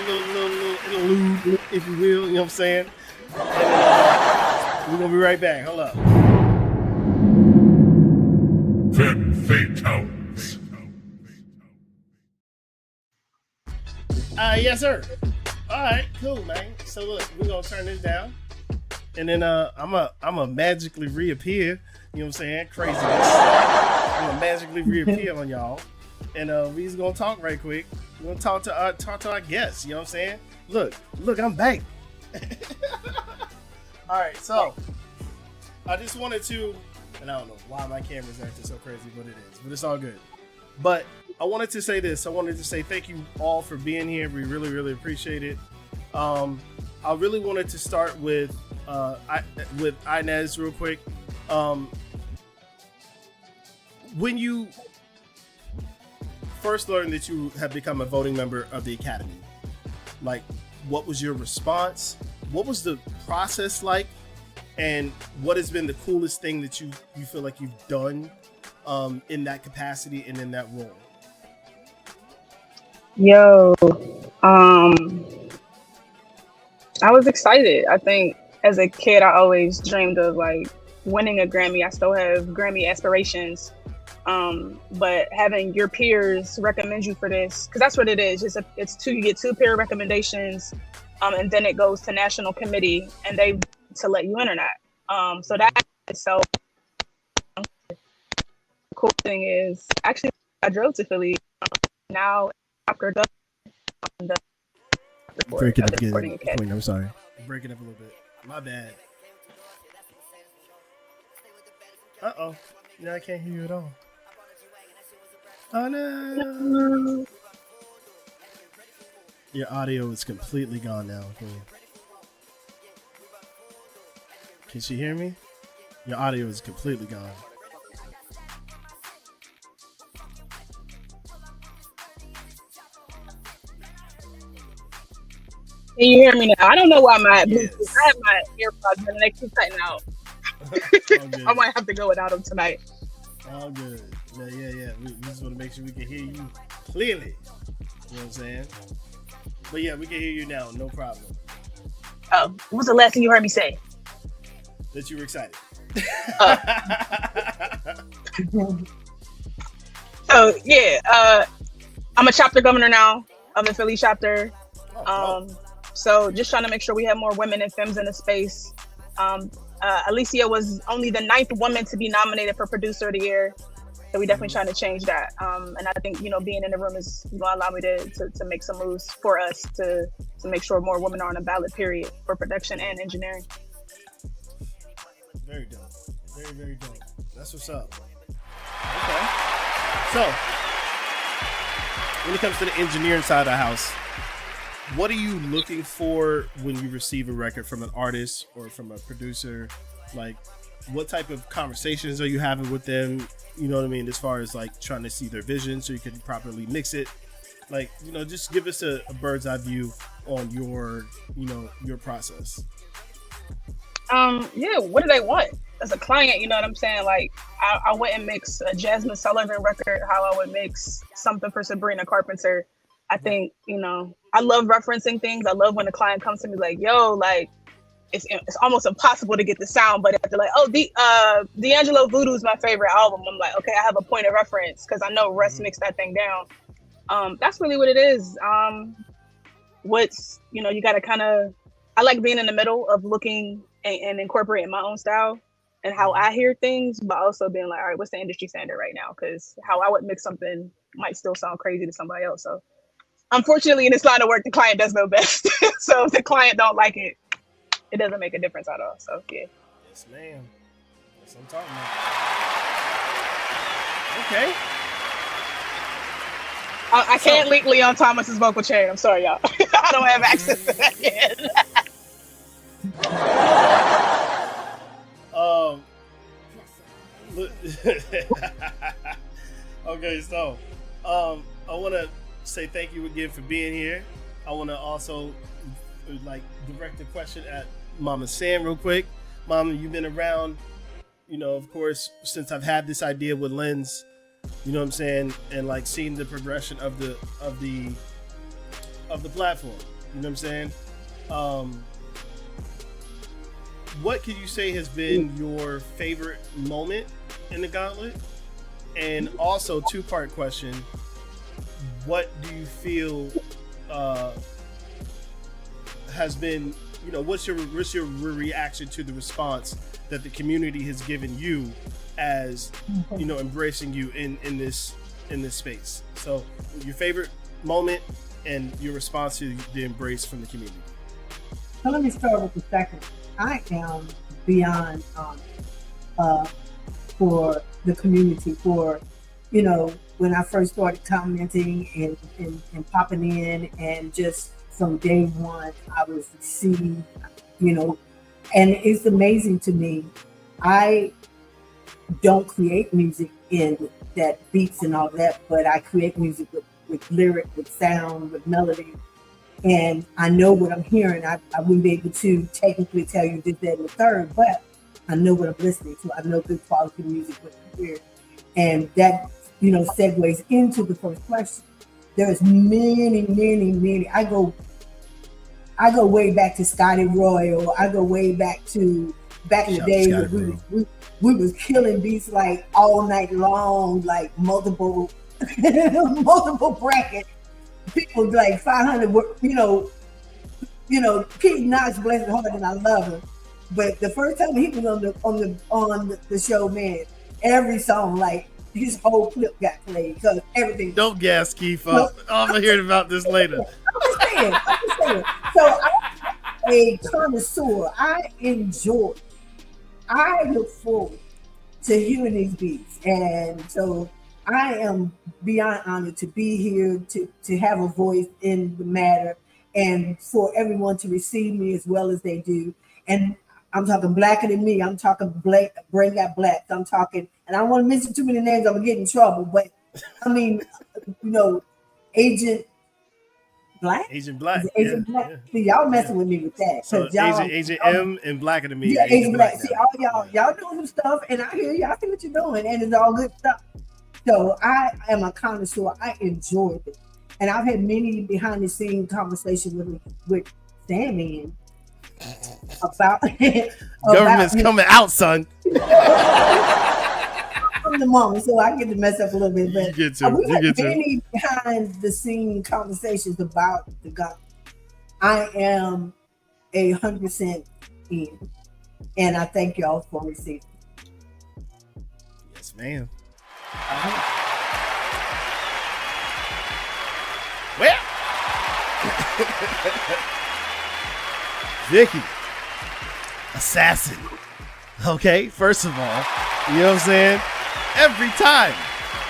interlude, if you will. You know what I'm saying? We're gonna be right back. Hold up. Femme Fatales. Yes, sir. All right, cool, man. So look, we're gonna turn this down, and then I'm gonna magically reappear. You know what I'm saying? Craziness. I'm gonna magically reappear on y'all, and we just gonna talk right quick. We're gonna talk to our guests. You know what I'm saying? Look, I'm back. All right, so I just wanted to, and I don't know why my camera's acting so crazy, but it is. But it's all good. But I wanted to say this. I wanted to say thank you all for being here. We really, really appreciate it. I really wanted to start with Inez real quick. When you first learned that you have become a voting member of the Academy, like, what was your response? What was the process like? And what has been the coolest thing that you feel like you've done in that capacity and in that role? Yo, I was excited. I think as a kid, I always dreamed of like winning a Grammy. I still have Grammy aspirations. But having your peers recommend you for this, because that's what it is. You get two peer recommendations, and then it goes to national committee, and they to let you in or not. So that is so cool. Thing is, actually, I drove to Philly. Now after the Breaking up again. Queen, I'm sorry. Breaking up a little bit. My bad. Uh-oh. Yeah, I can't hear you at all. Oh, no. Your audio is completely gone now. Can she hear me? Your audio is completely gone. Can you hear me now? I don't know why my Bluetooth. I have my AirPods and they keep cutting out. I might have to go without them tonight. All good. Yeah. We just want to make sure we can hear you clearly. You know what I'm saying? But yeah, we can hear you now. No problem. Oh, what was the last thing you heard me say? That you were excited. So yeah, I'm a chapter governor now of the Philly chapter. So just trying to make sure we have more women and femmes in the space. Alicia was only the 9th woman to be nominated for Producer of the Year. So we definitely trying to change that. And I think, being in the room is going to allow me to make some moves for us to make sure more women are on a ballot, period, for production and engineering. Very dope. Very, very dope. That's what's up. Okay. So, when it comes to the engineering side of the house, what are you looking for when you receive a record from an artist or from a producer? Like, what type of conversations are you having with them? You know what I mean? As far as like trying to see their vision so you can properly mix it. Like, just give us a bird's eye view on your process. Yeah, what do they want? As a client, you know what I'm saying? Like, I wouldn't mix a Jasmine Sullivan record how I would mix something for Sabrina Carpenter. I think, I love referencing things. I love when the client comes to me like, yo, like, it's almost impossible to get the sound, but they're like, oh, D'Angelo Voodoo is my favorite album. I'm like, okay, I have a point of reference because I know Russ mixed that thing down. That's really what it is. You got to kind of, I like being in the middle of looking and incorporating my own style and how I hear things, but also being like, all right, what's the industry standard right now? Because how I would mix something might still sound crazy to somebody else. So unfortunately, in this line of work, the client does know best. So if the client don't like it, it doesn't make a difference at all. So yeah. Yes, ma'am. That's what I'm talking about. Okay. I can't leak Leon Thomas's vocal chain. I'm sorry, y'all. I don't have access to that yet. Okay, so I want to say thank you again for being here. I want to also direct a question at Mama Sam real quick. Mama, you've been around, of course, since I've had this idea with Lens, you know what I'm saying, and like seeing the progression of the platform, you know what I'm saying. What can you say has been your favorite moment in the Gauntlet? And also, 2-part question: what do you feel has been, what's your reaction to the response that the community has given you as, embracing you in this space? So, your favorite moment and your response to the embrace from the community. So let me start with the second. I am beyond for the community, for when I first started commenting and popping in, and just from day one I was received, and it's amazing to me. I don't create music in that beats and all that, but I create music with lyric, with sound, with melody. And I know what I'm hearing. I wouldn't be able to technically tell you this, that, and the third, but I know what I'm listening to. I know good quality music with my ear. And that, segues into the first question. There's many, many, many. I go I go way back to Scotty Royal. I go way back in the days when we was killing beats like all night long, like multiple brackets. People like 500. Pete Knox, bless his heart, and I love him. But the first time he was on the show, man, every song, like his whole clip got played because everything. Don't gas Keith up. I'm gonna hear about this later. I'm just saying. So I'm a connoisseur. I look forward to hearing these beats, and so I am beyond honored to be here to have a voice in the matter, and for everyone to receive me as well as they do. And I'm talking blacker than me. I'm talking black, bring out blacks. I'm talking, and I don't want to mention too many names. I'm gonna get in trouble. But I mean, Agent Black. Agent Black. Agent Black. Yeah. See, y'all messing with me with that. So Agent M and Blacker than me. Yeah, Agent Black. See, all y'all doing some stuff, and I hear y'all see what you're doing, and it's all good stuff. So I am a connoisseur. I enjoy it, and I've had many behind the scenes conversations with Sammy about government's coming out, son. From the moment, so I get to mess up a little bit, but we had many behind the scene conversations about the Gauntlet. I am 100% in, and I thank y'all for receiving. Yes, ma'am. Well, Vicky, assassin. Okay, first of all, you know what I'm saying? Every time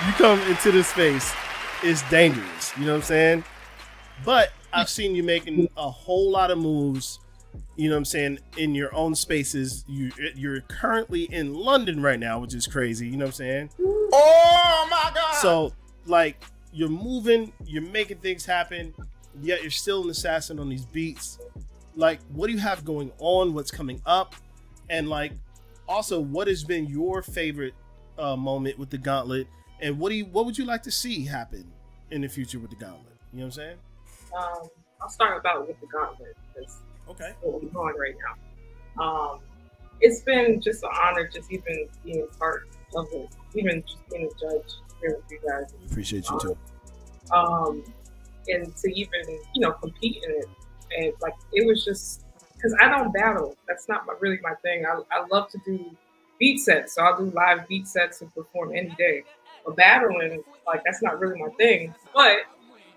you come into this space, it's dangerous. You know what I'm saying? But I've seen you making a whole lot of moves, you know what I'm saying, in your own spaces. You're currently in London right now, which is crazy. You know what I'm saying? Oh my God. So, like, you're moving, you're making things happen, yet you're still an assassin on these beats. Like, what do you have going on? What's coming up? And, like, also, what has been your favorite moment with the Gauntlet? And what would you like to see happen in the future with the Gauntlet? You know what I'm saying? I'll start about with the Gauntlet. That's okay. What we're going right now. It's been just an honor just even being part of it, even just being a judge here with you guys. Appreciate you too. And to even, compete in it. And like, it was just, because I don't battle. That's not really my thing. I love to do beat sets. So I'll do live beat sets and perform any day. But battling, like, that's not really my thing. But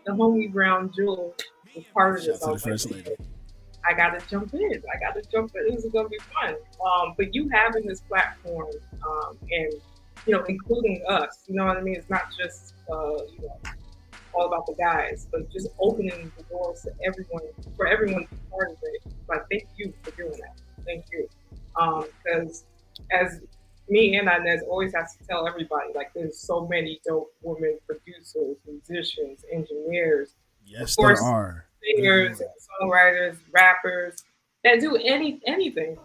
the homie Brown Jewel was part of this. I got to jump in. This is going to be fun. But you having this platform and, including us, you know what I mean? It's not just, all about the guys, but just opening the doors to everyone, for everyone to be part of it. But thank you for doing that. Thank you. Because as me and Inez always has to tell everybody, like, there's so many dope women producers, musicians, engineers. Yes, of course, there are. Singers, songwriters, rappers that do anything.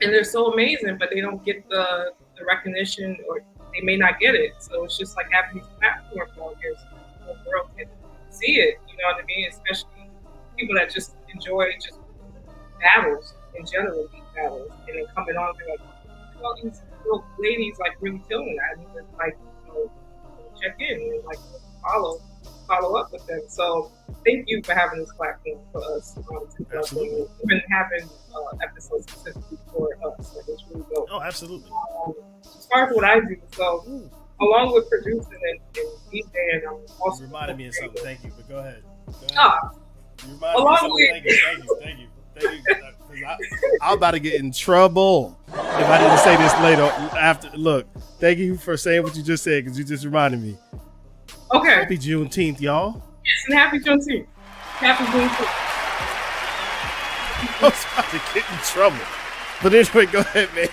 And they're so amazing, but they don't get the recognition, or they may not get it. So it's just like having these platforms out here so the world can see it, you know what I mean? Especially people that just enjoy just battles in general, these battles, and then coming on and be like, all these little ladies like really killing it. I need to like check in and like follow up with them. So thank you for having this platform for us. Absolutely. Even having episodes specifically for us. Like, it's really dope. Oh, absolutely. As far as what I do, so along with producing and DJing, I'm also you reminded me of something. Thank you, but go ahead. You reminded me along of something. Thank you. I'm about to get in trouble if I didn't say this later. After, look, thank you for saying what you just said, because you just reminded me. Okay. Happy Juneteenth, y'all. Yes, and happy Juneteenth. Happy Juneteenth. I was about to get in trouble. But anyway, go ahead, man.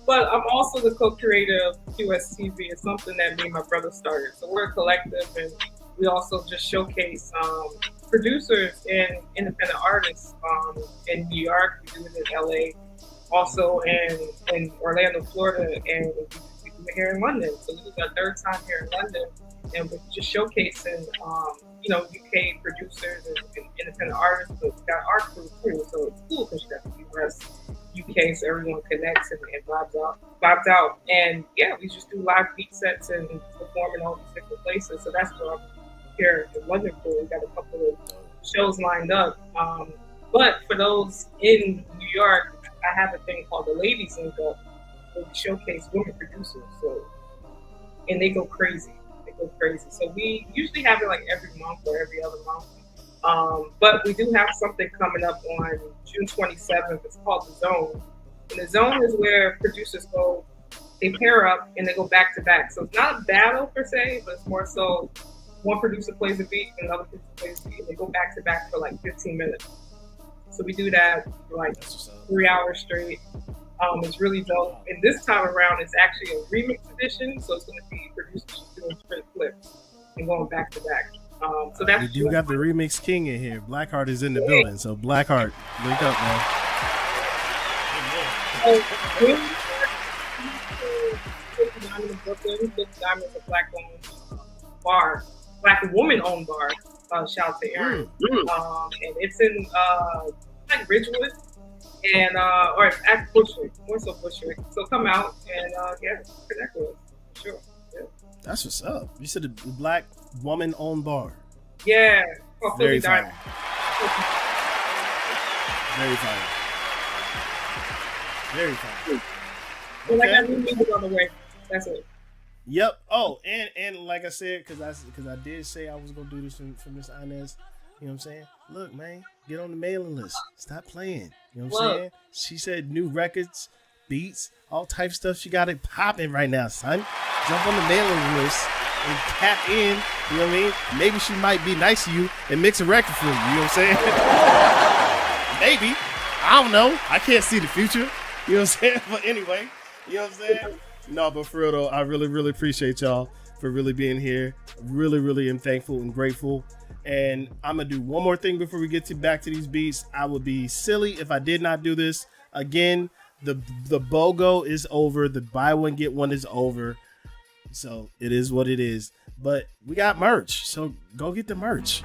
But I'm also the co-creator of QSTV. It's something that me and my brother started. So we're a collective, and we also just showcase producers and independent artists in New York. We do it in LA, also in Orlando, Florida, and we do it here in London. So this is our third time here in London. and we're just showcasing, UK producers and independent artists. But we got our crew too, so it's cool because you got the US, UK, so everyone connects and vibes out. And yeah, we just do live beat sets and perform in all these different places. So that's what I'm here in London for. We got a couple of shows lined up. But for those in New York, I have a thing called the Ladies Link Up, where we showcase women producers. And they go crazy. So we usually have it like every month or every other month. But we do have something coming up on June 27th. It's called The Zone. And The Zone is where producers go, they pair up and they go back to back. So it's not a battle per se, but it's more so one producer plays a beat and another producer plays a beat, and they go back to back for like 15 minutes. So we do that for like 3 hours straight. It's really dope. And this time around, it's actually a remix edition, so it's going to be producers just doing straight flips and going back to back. So that's. We do got the remix king in here. Blackheart is in the building, so Blackheart, link up, man. Diamond is a black-owned bar, black woman-owned bar. Shout out to Aaron. And it's in like Ridgewood. And or at Bushwick, more so Bushwick. So come out and connect with us. Sure. Yeah. That's what's up. You said a black woman-owned bar. Yeah. Very fire. Very fire. Very fire. Well, I got new music on the way. That's it. Yep. Oh, and like I said, because I did say I was gonna do this for Miss Inez. You know what I'm saying? Look, man, get on the mailing list. Stop playing. You know what I'm saying? She said new records, beats, all type of stuff. She got it popping right now, son. Jump on the mailing list and tap in. You know what I mean? Maybe she might be nice to you and mix a record for you. You know what I'm saying? Maybe. I don't know. I can't see the future. You know what I'm saying? But anyway, you know what I'm saying? No, but for real though, I really, really appreciate y'all for really being here. Really, really am thankful and grateful. And I'm gonna do one more thing before we get back to these beats. I would be silly if I did not do this. Again, the BOGO is over. The buy one get one is over. So it is what it is. But we got merch, so go get the merch.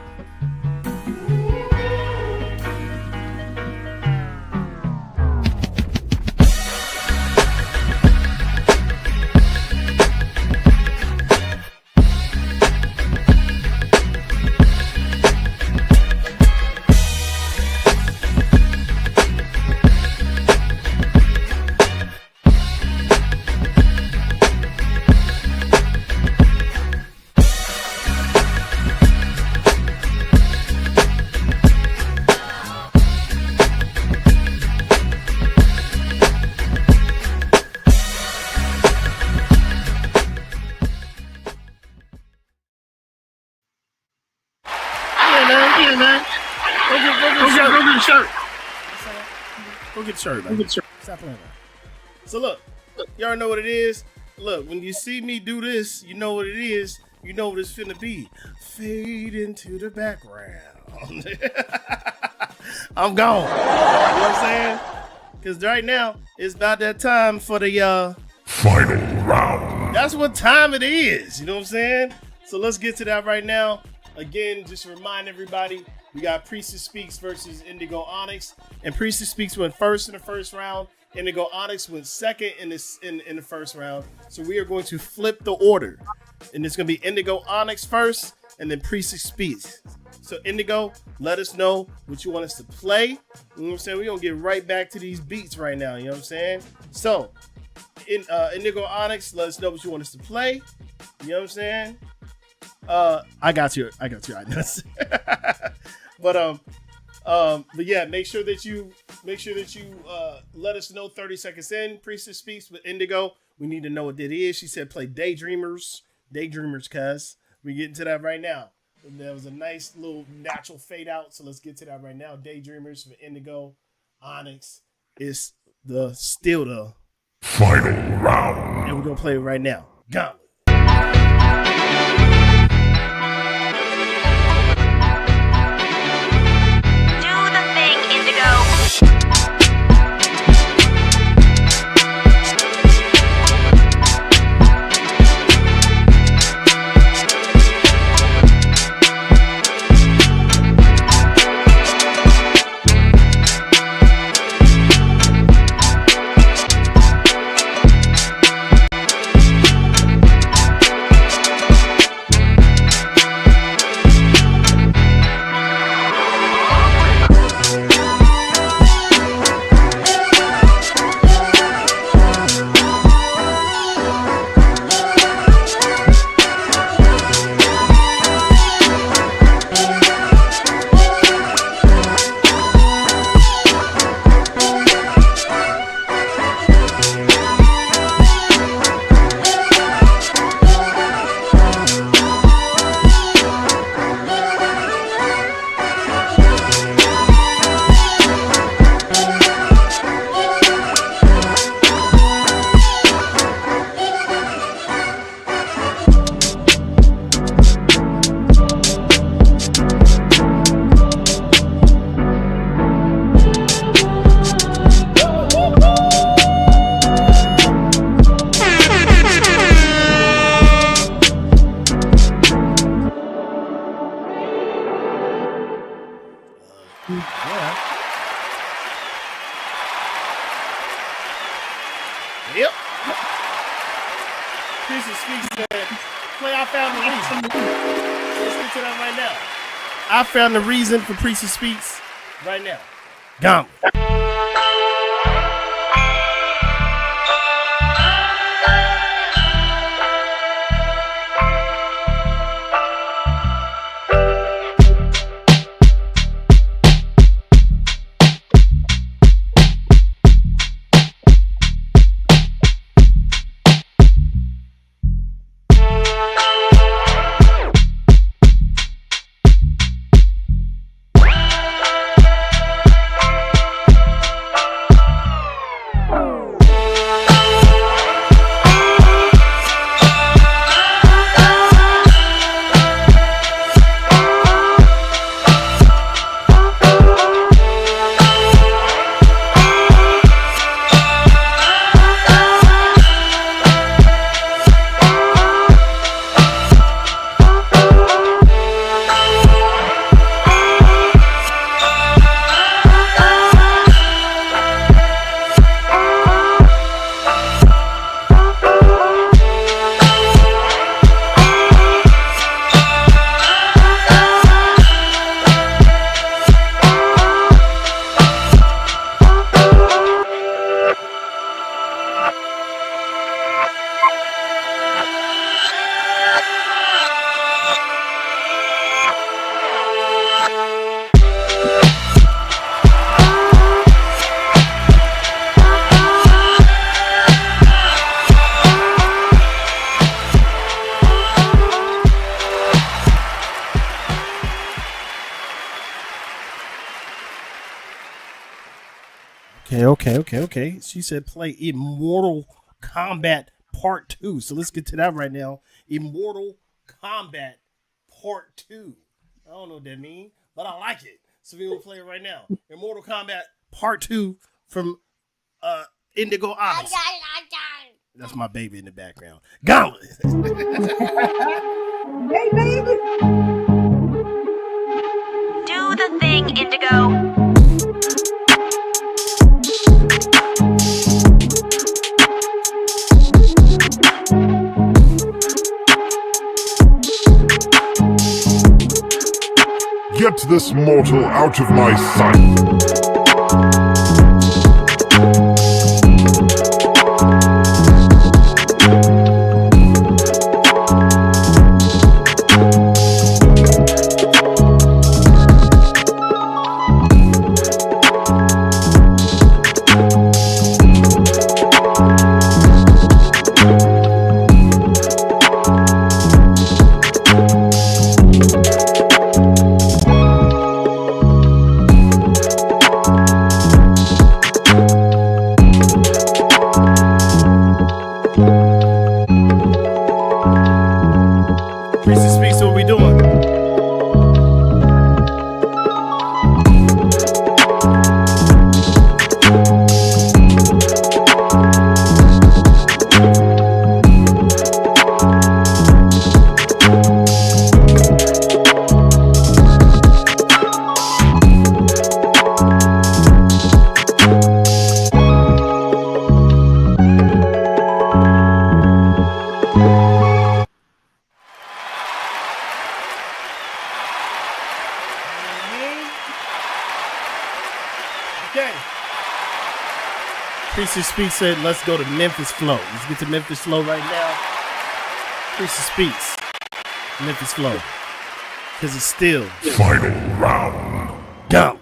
Go get the shirt, man. Stop playing, man. So look, y'all know what it is. Look, when you see me do this, you know what it is. You know what it's finna be. Fade into the background. I'm gone. You know what I'm saying? Because right now, it's about that time for the final round. That's what time it is. You know what I'm saying? So let's get to that right now. Again, just to remind everybody, we got Priestess Speaks versus Indigo Onyx. And Priestess Speaks went first in the first round. Indigo Onyx went second in the first round. So we are going to flip the order. And it's going to be Indigo Onyx first, and then Priestess Speaks. So Indigo, let us know what you want us to play. You know what I'm saying? We're going to get right back to these beats right now. You know what I'm saying? So, Indigo Onyx, let us know what you want us to play. You know what I'm saying? I got you. Ines. But yeah, make sure that you let us know 30 seconds in. Priestess Speaks with Indigo. We need to know what that is. She said play Daydreamers, cuz. We get into that right now. And there was a nice little natural fade out, so let's get to that right now. Daydreamers with Indigo. Onyx is still the final round. And we're gonna play it right now. Gauntlet. Yeah. Yep. Priestess Speaks said, play I Found the Reason. Let's get to that right now. I found the reason for Priestess Speaks right now. Gauntlet. Okay. She said play Immortal Kombat Part 2. So let's get to that right now. Immortal Kombat Part 2. I don't know what that means, but I like it. So we're going to play it right now. Immortal Kombat Part 2 from Indigo Eyes. That's my baby in the background. Gauntlet. Hey, baby. Do the thing, Indigo. Get this mortal out of my sight. Priestess Speaks said, let's go to Memphis Flow. Let's get to Memphis Flow right now. Priestess Speaks. Memphis Flow. Because it's still Final round. Go.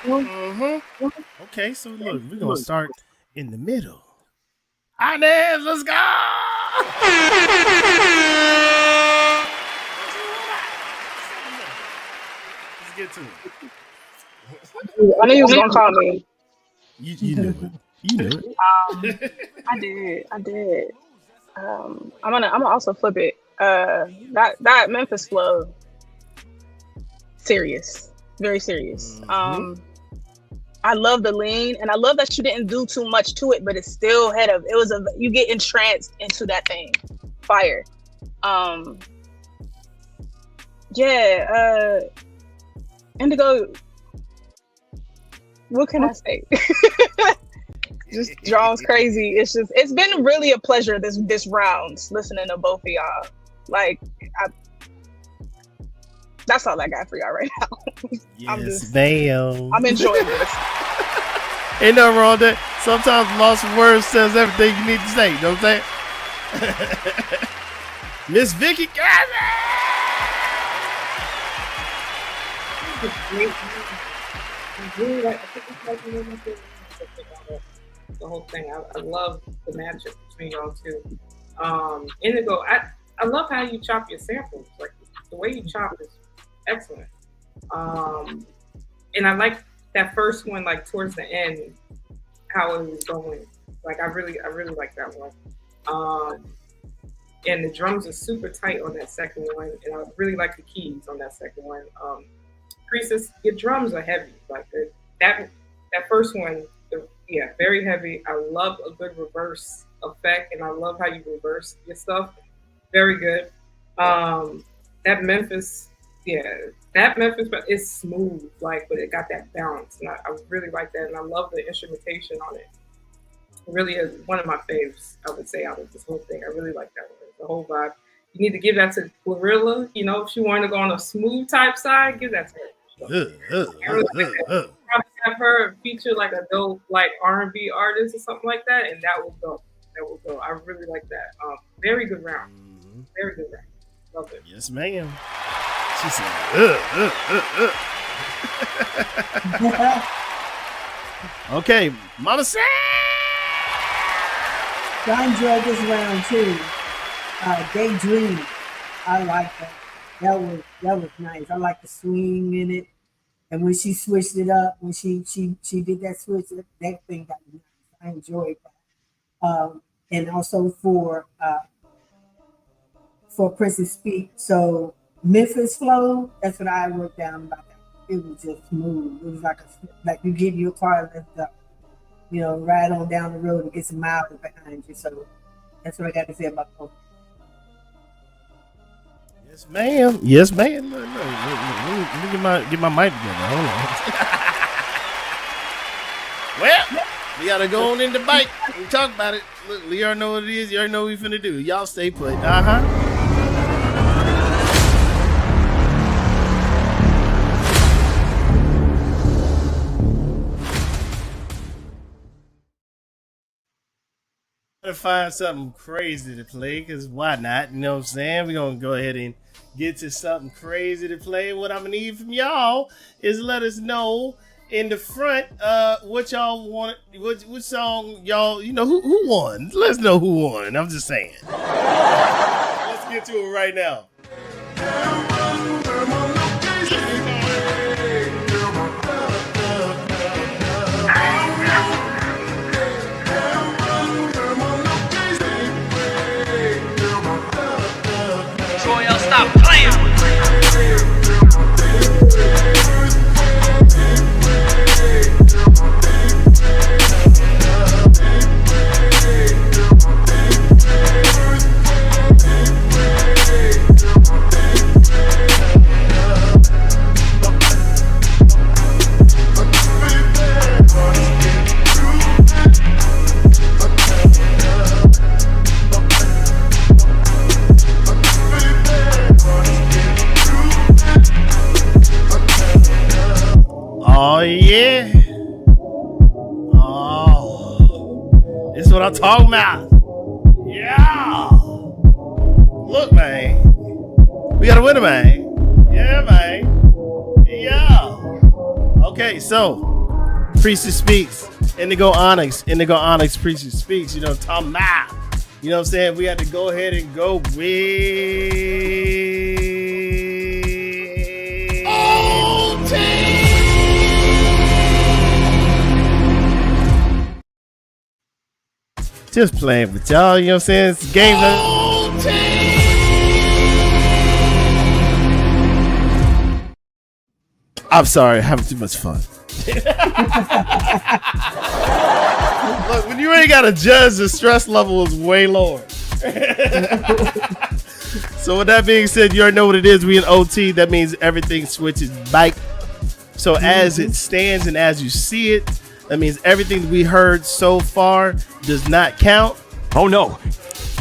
Mm-hmm. Okay, so look, we're gonna start in the middle. Inez, let's go. Let's get to it. I knew you was gonna call me. You knew it. You knew it. I did. I'm gonna also flip it. That Memphis flow, serious, very serious. I love the lean, and I love that you didn't do too much to it, but it still had you get entranced into that thing. Fire. Indigo, what can I say? Just John's crazy. It's been really a pleasure this round listening to both of y'all. Like, that's all I got for y'all right now. Yes, ma'am. I'm enjoying this. Ain't nothing wrong with that. Sometimes loss of words says everything you need to say. You know what I'm saying? Miss Vicky got the whole thing. I love the matchup between y'all two. Indigo, I love how you chop your samples. Like, the way you chop is excellent. And I like that first one, like towards the end, how it was going. Like, I really like that one. And the drums are super tight on that second one, and I really like the keys on that second one. Priestess, your drums are heavy. Like that first one, very heavy. I love a good reverse effect, and I love how you reverse your stuff. Very good. That Memphis is smooth, like, but it got that balance, and I really like that, and I love the instrumentation on it. It really is one of my faves, I would say, out of this whole thing. I really like that one. The whole vibe. You need to give that to Glorilla. You know, if you want to go on a smooth type side, give that to her. Probably have her feature like a dope, like R&B artist or something like that, and that will go. I really like that. Very good round. Very good round. Love it. Yes, ma'am. She said, Okay, Mama Sam. I enjoyed this round too. Daydream, I like that. That was nice. I like the swing in it, and when she switched it up, when she did that switch, that thing got nice. I enjoyed that. And also for Princess Speak. So Memphis flow, that's what I wrote down about that. It was just smooth. It was like you get your car lift up, ride on down the road and get some miles behind you. So that's what I got to say about both. Yes, ma'am. Yes, ma'am. Look. Let me get my mic together. Hold on. Well, we gotta go on in the bike and talk about it. Look, you already know what it is. You already know what we finna do. Y'all stay put. To find something crazy to play, because why not? You know what I'm saying? We're gonna go ahead and get to something crazy to play. What I'm gonna need from y'all is let us know in the front what y'all want, what song y'all, who won. Let us know who won. I'm just saying. Let's get to it right now. Stop playing. Oh yeah. Oh, this is what I'm talking about. Yeah. Look, man. We got a winner, man. Yeah, man. Yeah. Okay, so Priestess Speaks. Indigo Onyx, Priestess Speaks. You know what I'm talking about? You know what I'm saying? We had to go ahead and go with just playing with y'all, you know what I'm saying? It's game. I'm sorry, having too much fun. Look, when you ain't got to judge, the stress level is way lower. So with that being said, you already know what it is. We in OT. That means everything switches back. So as it stands and as you see it, that means everything we heard so far does not count. Oh no.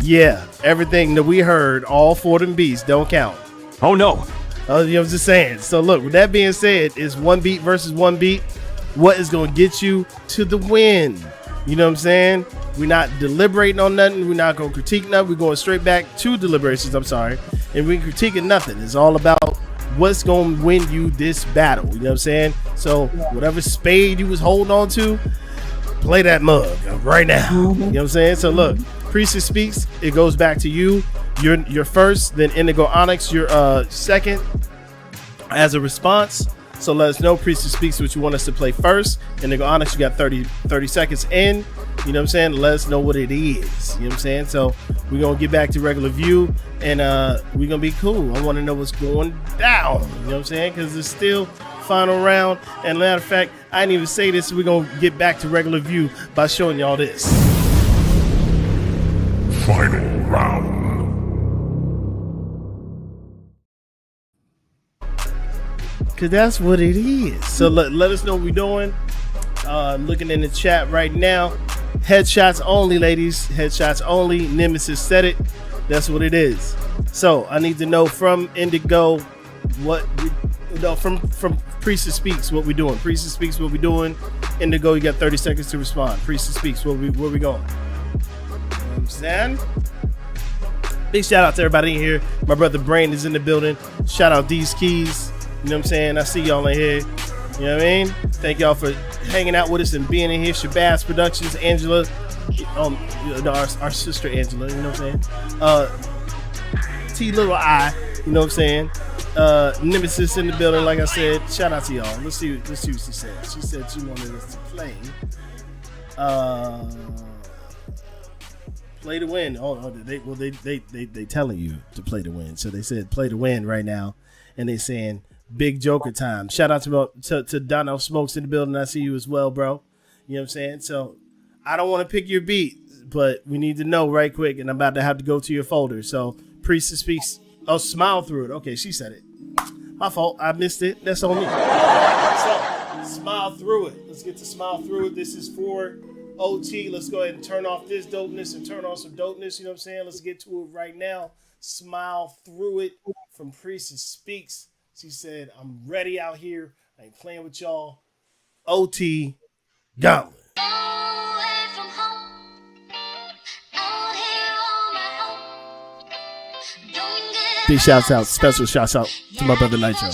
Yeah, everything that we heard, all 4 of them beats don't count. Oh no. You know, I'm just saying. So look, with that being said, it's 1 beat versus 1 beat. What is going to get you to the win? You know what I'm saying? We're not deliberating on nothing. We're not going to critique nothing. We're going straight back to deliberations. I'm sorry. And we're critiquing nothing. It's all about what's going to win you this battle. You know what I'm saying? So whatever spade you was holding on to, play that mug right now. You know what I'm saying? So look, Priestess Speaks. It goes back to you. You're first. Then Indigo Onyx, you're second as a response. So let us know, Priestess Speaks, what you want us to play first. Indigo Onyx, you got 30 seconds in. You know what I'm saying? Let us know what it is. You know what I'm saying? So we're going to get back to regular view, and we're going to be cool. I want to know what's going down. You know what I'm saying? Because it's still final round. And matter of fact, I didn't even say this. We're going to get back to regular view by showing y'all this. Final round. Because that's what it is. So let us know what we're doing. Looking in the chat right now. Headshots only, ladies. Headshots only. Nemesis said it. That's what it is. So I need to know from Indigo from Priestess Speaks what we're doing. Priestess Speaks what we're doing. Indigo, you got 30 seconds to respond. Priestess Speaks, where we going? You know what I'm saying? Big shout out to everybody in here. My brother Brain is in the building. Shout out D's Keys. You know what I'm saying? I see y'all in here. You know what I mean? Thank y'all for hanging out with us and being in here. Shabazz Productions, Angela, our sister Angela, you know what I'm saying? T Little I, you know what I'm saying? Nemesis in the building, like I said. Shout out to y'all. Let's see what she said. She said she wanted us to play. Play to win. They telling you to play to win. So they said play to win right now, and they saying big Joker time. Shout out to Dono Smokes in the building. I see you as well, bro. You know what I'm saying? So I don't want to pick your beat, but we need to know right quick, and I'm about to have to go to your folder. So Priestess Speaks. Oh, Smile Through It. Okay, she said it. My fault. I missed it. That's on me. So Smile Through It. Let's get to Smile Through It. This is for OT. Let's go ahead and turn off this dopeness and turn on some dopeness. You know what I'm saying? Let's get to it right now. Smile Through It from Priestess Speaks. She said, I'm ready out here. I ain't playing with y'all. OT Gauntlet. Big shouts out, special shouts out to my brother Nitro.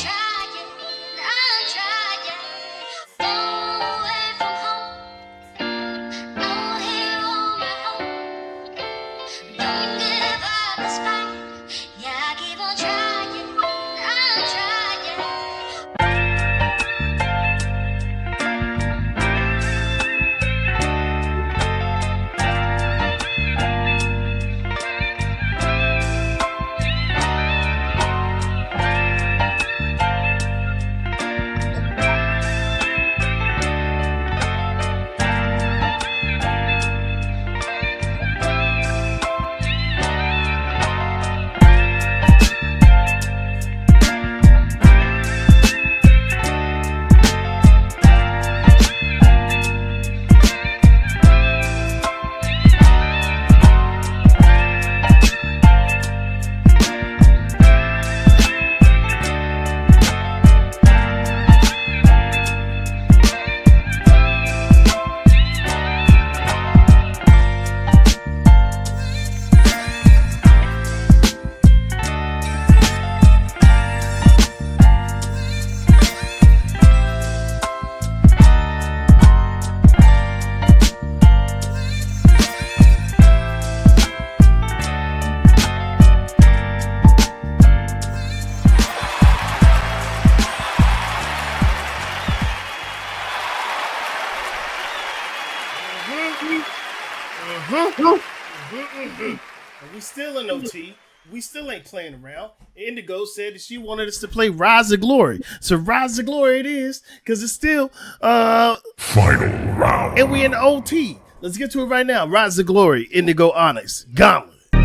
We still in OT. We still ain't playing around. Indigo said that she wanted us to play Rise to Glory. So Rise to Glory it is, because it's still Final round. and we in OT. Let's get to it right now. Rise to Glory, Indigo Onyx, Gauntlet. Do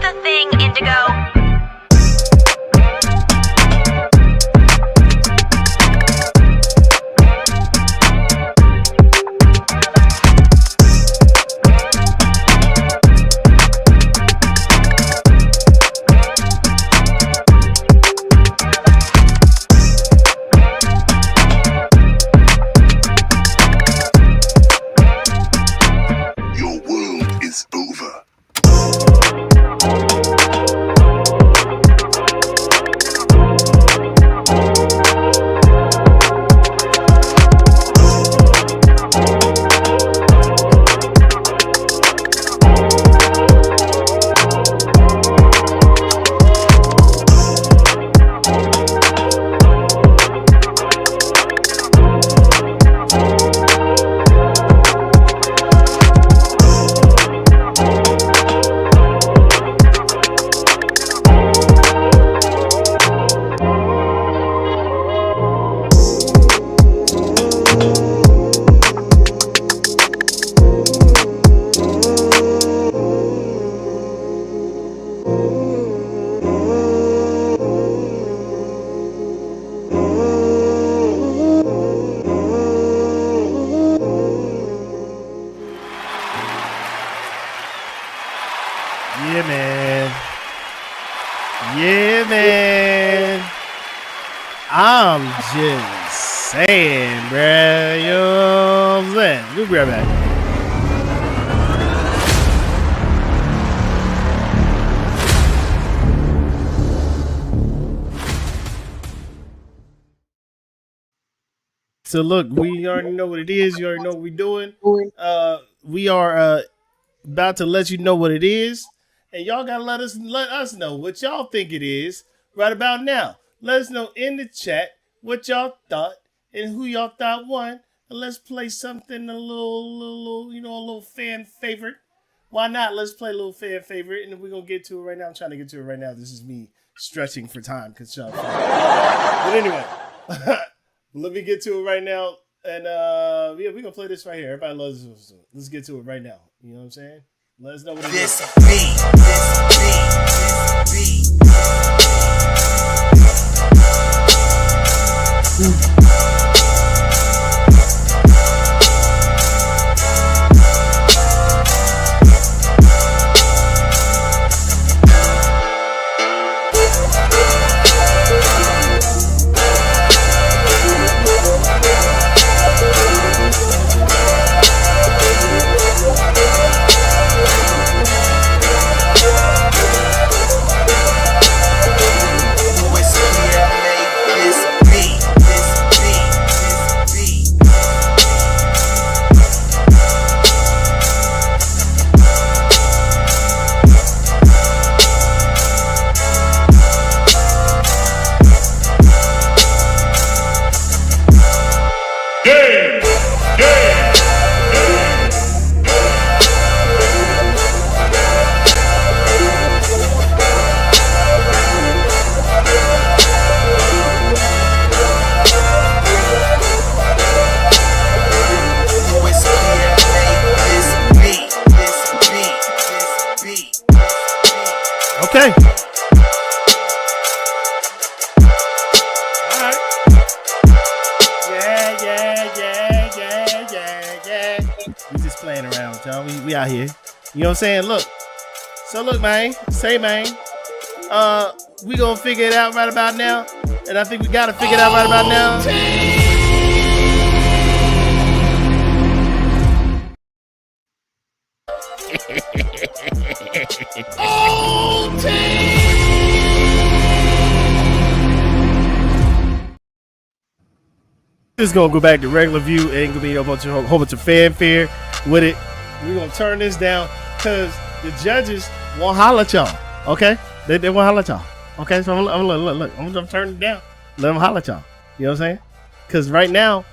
the thing, Indigo. Your world is over. Yeah, man. Yeah, man. I'm just saying, bruh. You know what I'm saying? We'll be right back. So look, we already know what it is. You already know what we're doing. We are about to let you know what it is, and y'all gotta let us know what y'all think it is right about now. Let us know in the chat what y'all thought and who y'all thought won, and let's play something a little fan favorite. Why not? Let's play a little fan favorite, and we're gonna get to it right now. I'm trying to get to it right now. This is me stretching for time because y'all. But anyway, let me get to it right now. And yeah, we're gonna play this right here. Everybody loves this. Let's get to it right now. You know what I'm saying? Let us know what it is. Okay. All right. Yeah. We just playing around with y'all. We out here. You know what I'm saying? Look. So look, man. We gonna figure it out right about now. And I think we gotta figure it out right about now. This is gonna go back to regular view. Ain't gonna be a whole bunch of fanfare with it. We're gonna turn this down because the judges won't holler at y'all. Okay, they won't holler at y'all. Okay, so I'm gonna turn it down. Let them holler at y'all. You know what I'm saying? Because right now,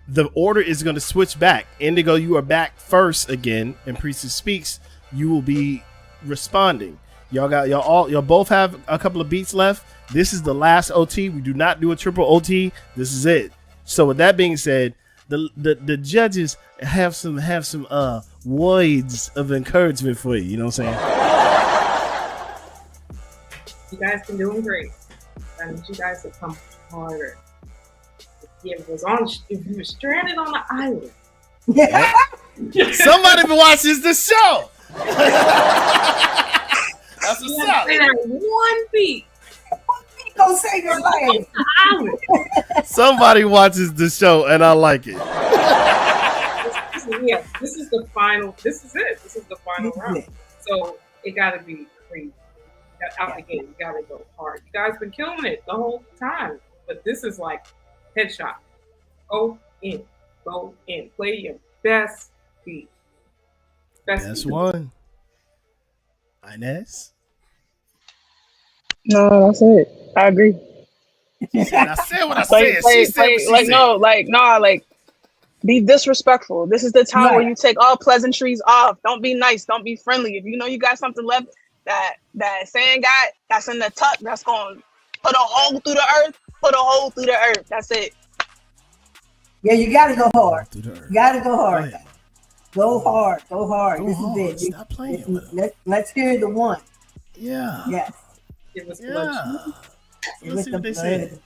the order is going to switch back. Indigo, you are back first again, and Priestess Speaks, you will be responding. Y'all both have a couple of beats left. This is the last OT. We do not do a triple OT. This is it. So with that being said, the judges have some words of encouragement for you. You know what I'm saying? You guys been doing great. And you guys have come harder. If you were stranded on an island. Somebody watches the show. That's what's up. Say that one beat. Gonna save your life. Somebody watches the show, and I like it. This is the final. This is it. This is the final round. So it got to be crazy. Out the gate, you got to go hard. You guys been killing it the whole time, but this is like headshot. Go in. Play your best beat. Best one. Inez? No, that's it. I agree. I said what I said. She said what she said. Be disrespectful. This is the time where you take all pleasantries off. Don't be nice. Don't be friendly. If you know you got something left that saying got that's in the tuck, that's going to put a hole through the earth. Put a hole through the earth. That's it. Yeah, you got to go hard. You got to go hard. Go hard. Go hard. This is it. Stop playing. Let's hear the one. Yeah. Yes. Let's see what they said.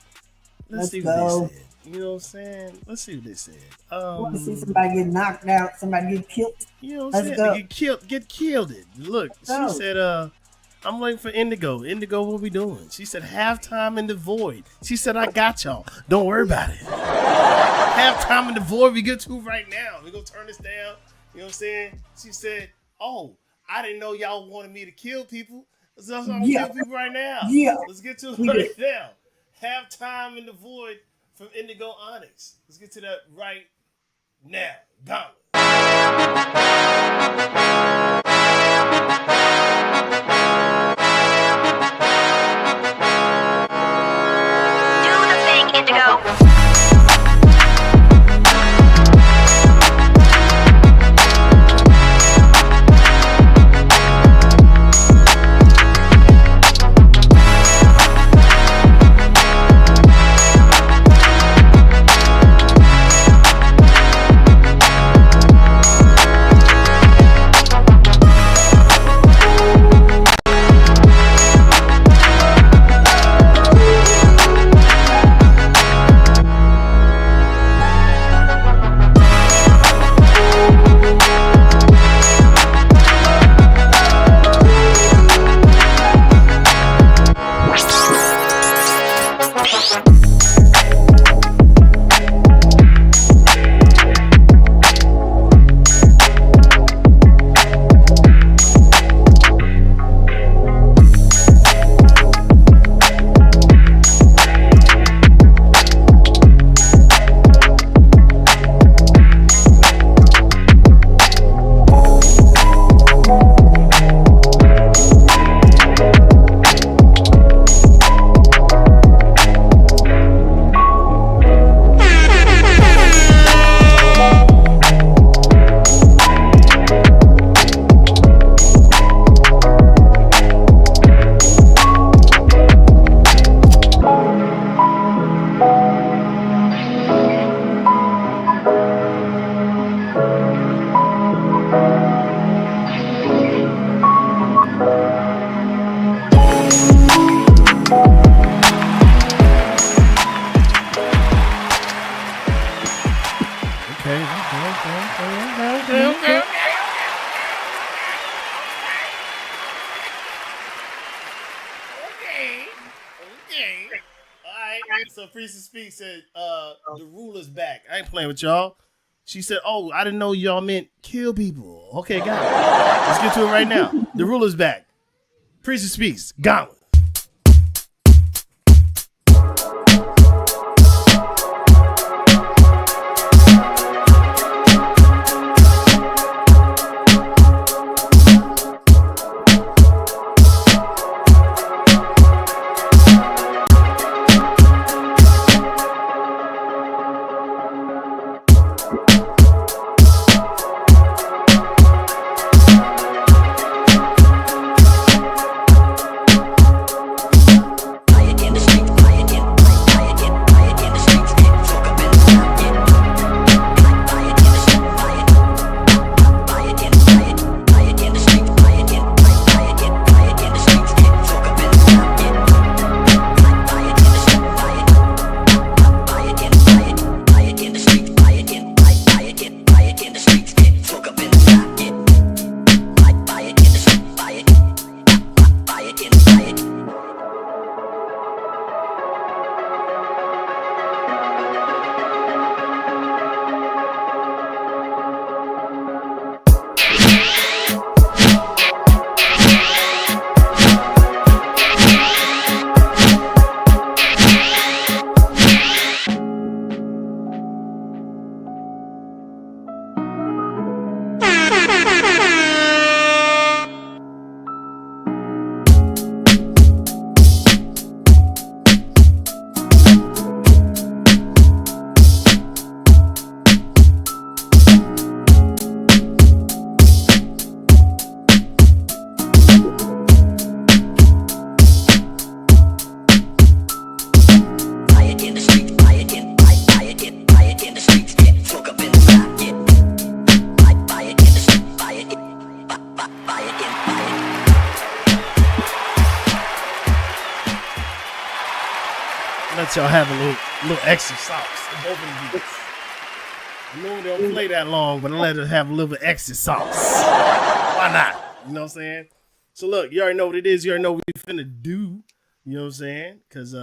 Let's see what they said. You know what I'm saying? Let's see what they said. I want to see somebody get knocked out, somebody get killed. You know what I'm saying? Get killed. Look, she said, I'm waiting for Indigo. Indigo, what we doing? She said, halftime in the void. She said, I got y'all. Don't worry about it. Halftime in the void, we get to right now. We gonna turn this down. You know what I'm saying? She said, oh, I didn't know y'all wanted me to kill people. So I'm gonna kill people right now. Yeah. Let's get to it right now. Halftime in the void from Indigo Onyx. Let's get to that right now. Gauntlet. Do the thing, Indigo. So Priestess Speak said, the ruler's back. I ain't playing with y'all. She said, oh, I didn't know y'all meant kill people. Okay, got it. Let's get to it right now. The ruler's back. Priestess Speaks. Gauntlet. Let y'all have a little extra sauce. Both of these. I know they don't play that long, but I let it have a little extra sauce. Why not? You know what I'm saying? So look, you already know what it is. You already know what we finna do. You know what I'm saying? Cause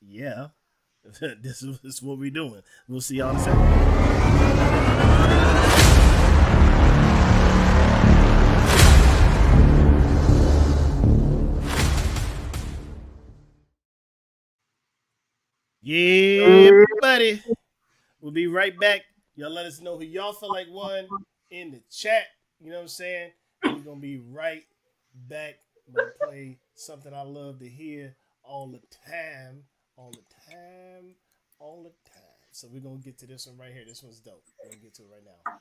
yeah, this is what we doing. We'll see y'all in a second. Yeah, buddy. We'll be right back. Y'all let us know who y'all feel like won in the chat. You know what I'm saying? We're going to be right back. I'm going to play something I love to hear all the time. All the time. All the time. So we're going to get to this one right here. This one's dope. We're going to get to it right now.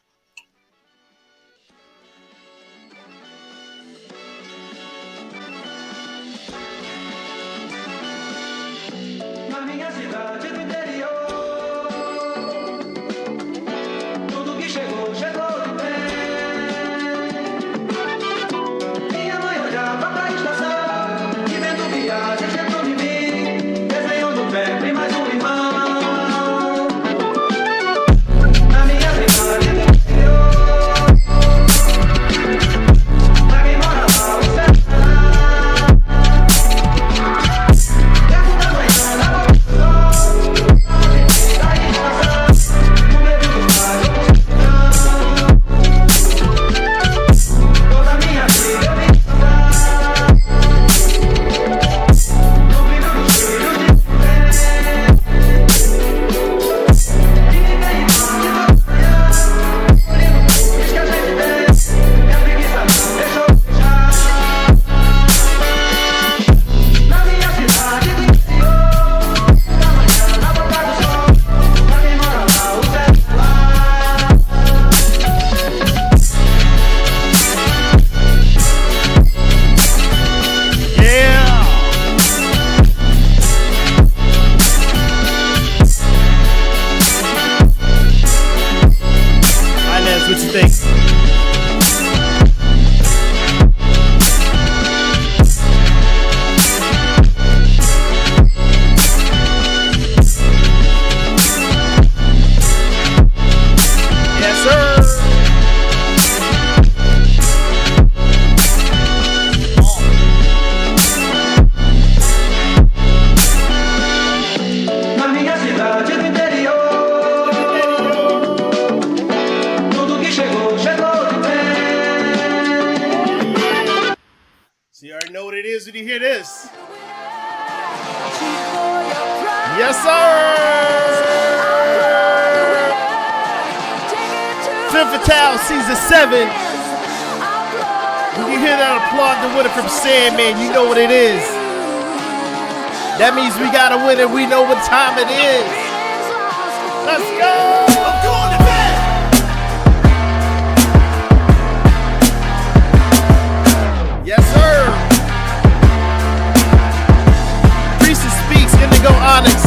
Na minha cidade do interior, tudo que chegou, chegou de bem. Minha mãe olhava pra estação, e vendo viagem dentro de mim, desenhou no pé, mais um irmão. Na minha cidade do interior, pra quem mora lá, o sertão. Yes, sir! Femme Fatales Season 7. When you hear that applaud the winner from Sandman, you know what it is. That means we got a winner. We know what time it is. Let's go! I'm going to bed! Yes, sir! Priestess Speaks, Indigo Onyx.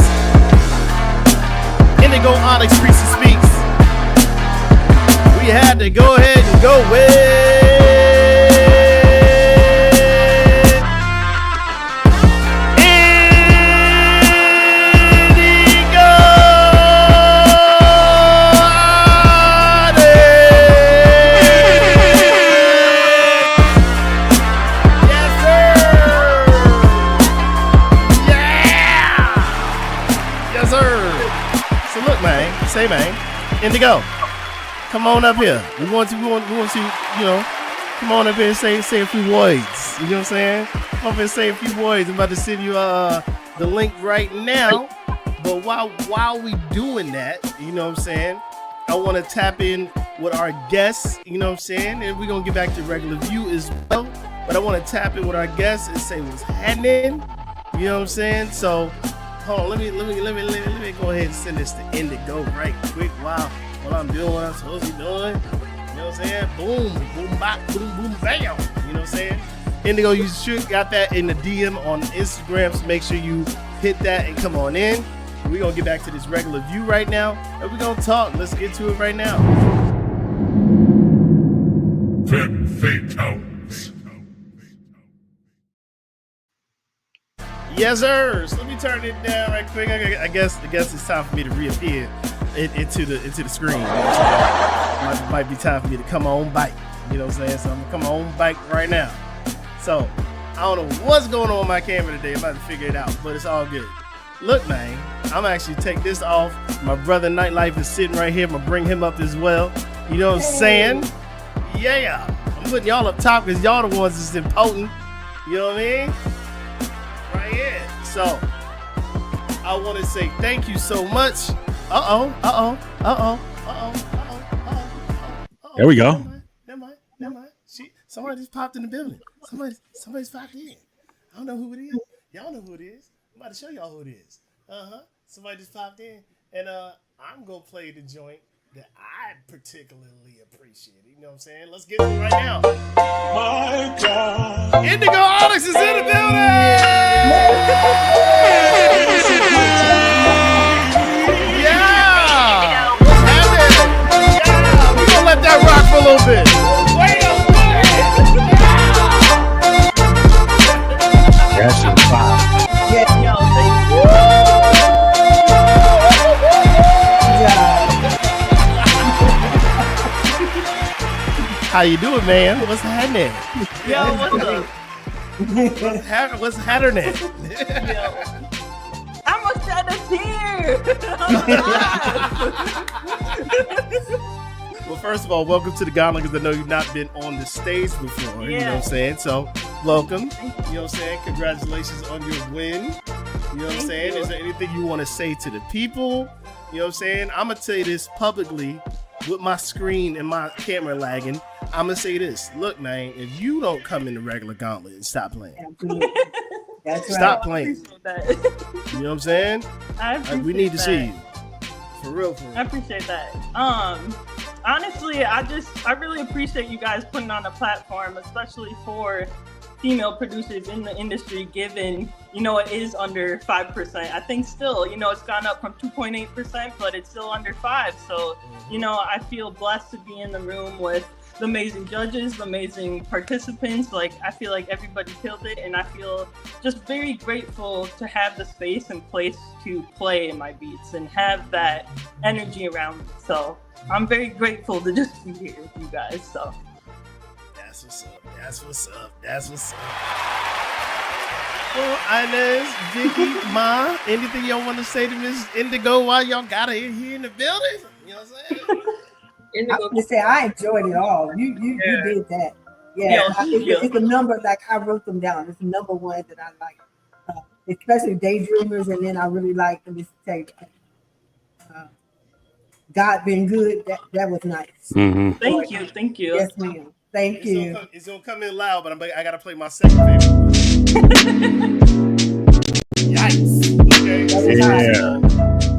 Indigo Onyx, Priestess Speaks. We had to go ahead and go with Say, man, Indigo, come on up here. We want to, you know, come on up here and say a few words. You know what I'm saying? Come up here and say a few words. I'm about to send you the link right now. But while we doing that, you know what I'm saying, I want to tap in with our guests. You know what I'm saying, and we're gonna get back to regular view as well. But I want to tap in with our guests and say what's happening. You know what I'm saying? So. Hold on, let me go ahead and send this to Indigo right quick while I'm doing what I'm supposed to be doing. You know what I'm saying? Boom, boom, bop, boom, boom, bam. You know what I'm saying? Indigo, you should got that in the DM on Instagram, so make sure you hit that and come on in. We're gonna get back to this regular view right now, and we're gonna talk. Let's get to it right now. Femme Fatales. Yes, sir. So let me turn it down right quick. I guess it's time for me to reappear into the screen. You know what I'm saying? Might be time for me to come on bike. You know what I'm saying? So I'm gonna come on bike right now. So I don't know what's going on with my camera today. I'm about to figure it out, but it's all good. Look, man, I'm actually take this off. My brother Nightlife is sitting right here. I'm gonna bring him up as well. You know what I'm saying? Yeah. I'm putting y'all up top because y'all the ones that's important. You know what I mean? Right here. So I want to say thank you so much. There we go. Never mind. Somebody just popped in the building. Somebody's popped in. I don't know who it is. Y'all know who it is. I'm about to show y'all who it is. Somebody just popped in, and I'm gonna play the joint that I particularly appreciate. You know what I'm saying? Let's get to it right now. My God. Indigo Onyx is in the building. Yeah. We're gonna let that rock for a little bit. That's your vibe. How you doing, man? What's happening? Yo, what's up? What's happening? I'm a shed a tear. Well, first of all, welcome to the Gauntlet because I know you've not been on the stage before. Yeah. You know what I'm saying? So, welcome. You know what I'm saying? Congratulations on your win. You know what I'm saying? Is there anything you want to say to the people? You know what I'm saying? I'm going to say this publicly with my screen and my camera lagging. I'm going to say this. Look, man, if you don't come in the regular Gauntlet and stop playing. That's right. Stop playing. That. You know what I'm saying? We need to see you. For real. I appreciate that. Honestly, I really appreciate you guys putting on a platform, especially for female producers in the industry, given, it is under 5%. I think still, it's gone up from 2.8%, but it's still under 5%. So, I feel blessed to be in the room with the amazing judges, the amazing participants. Like, I feel like everybody killed it, and I feel just very grateful to have the space and place to play in my beats and have that energy around me. So I'm very grateful to just be here with you guys. So that's what's up. Well, Inez, Vicky, Ma, anything y'all want to say to Miss Indigo while y'all got her here in the building? You know what I'm saying? I was gonna say I enjoyed it all. You did that. Yeah, it's a number, like I wrote them down. It's a number one that I like, especially Daydreamers, and then I really like the mistake. God been good. That was nice. Mm-hmm. Thank you. Yes, ma'am. Thank you. It's gonna come in loud, but I gotta play my second favorite. Yikes. Okay. Yeah.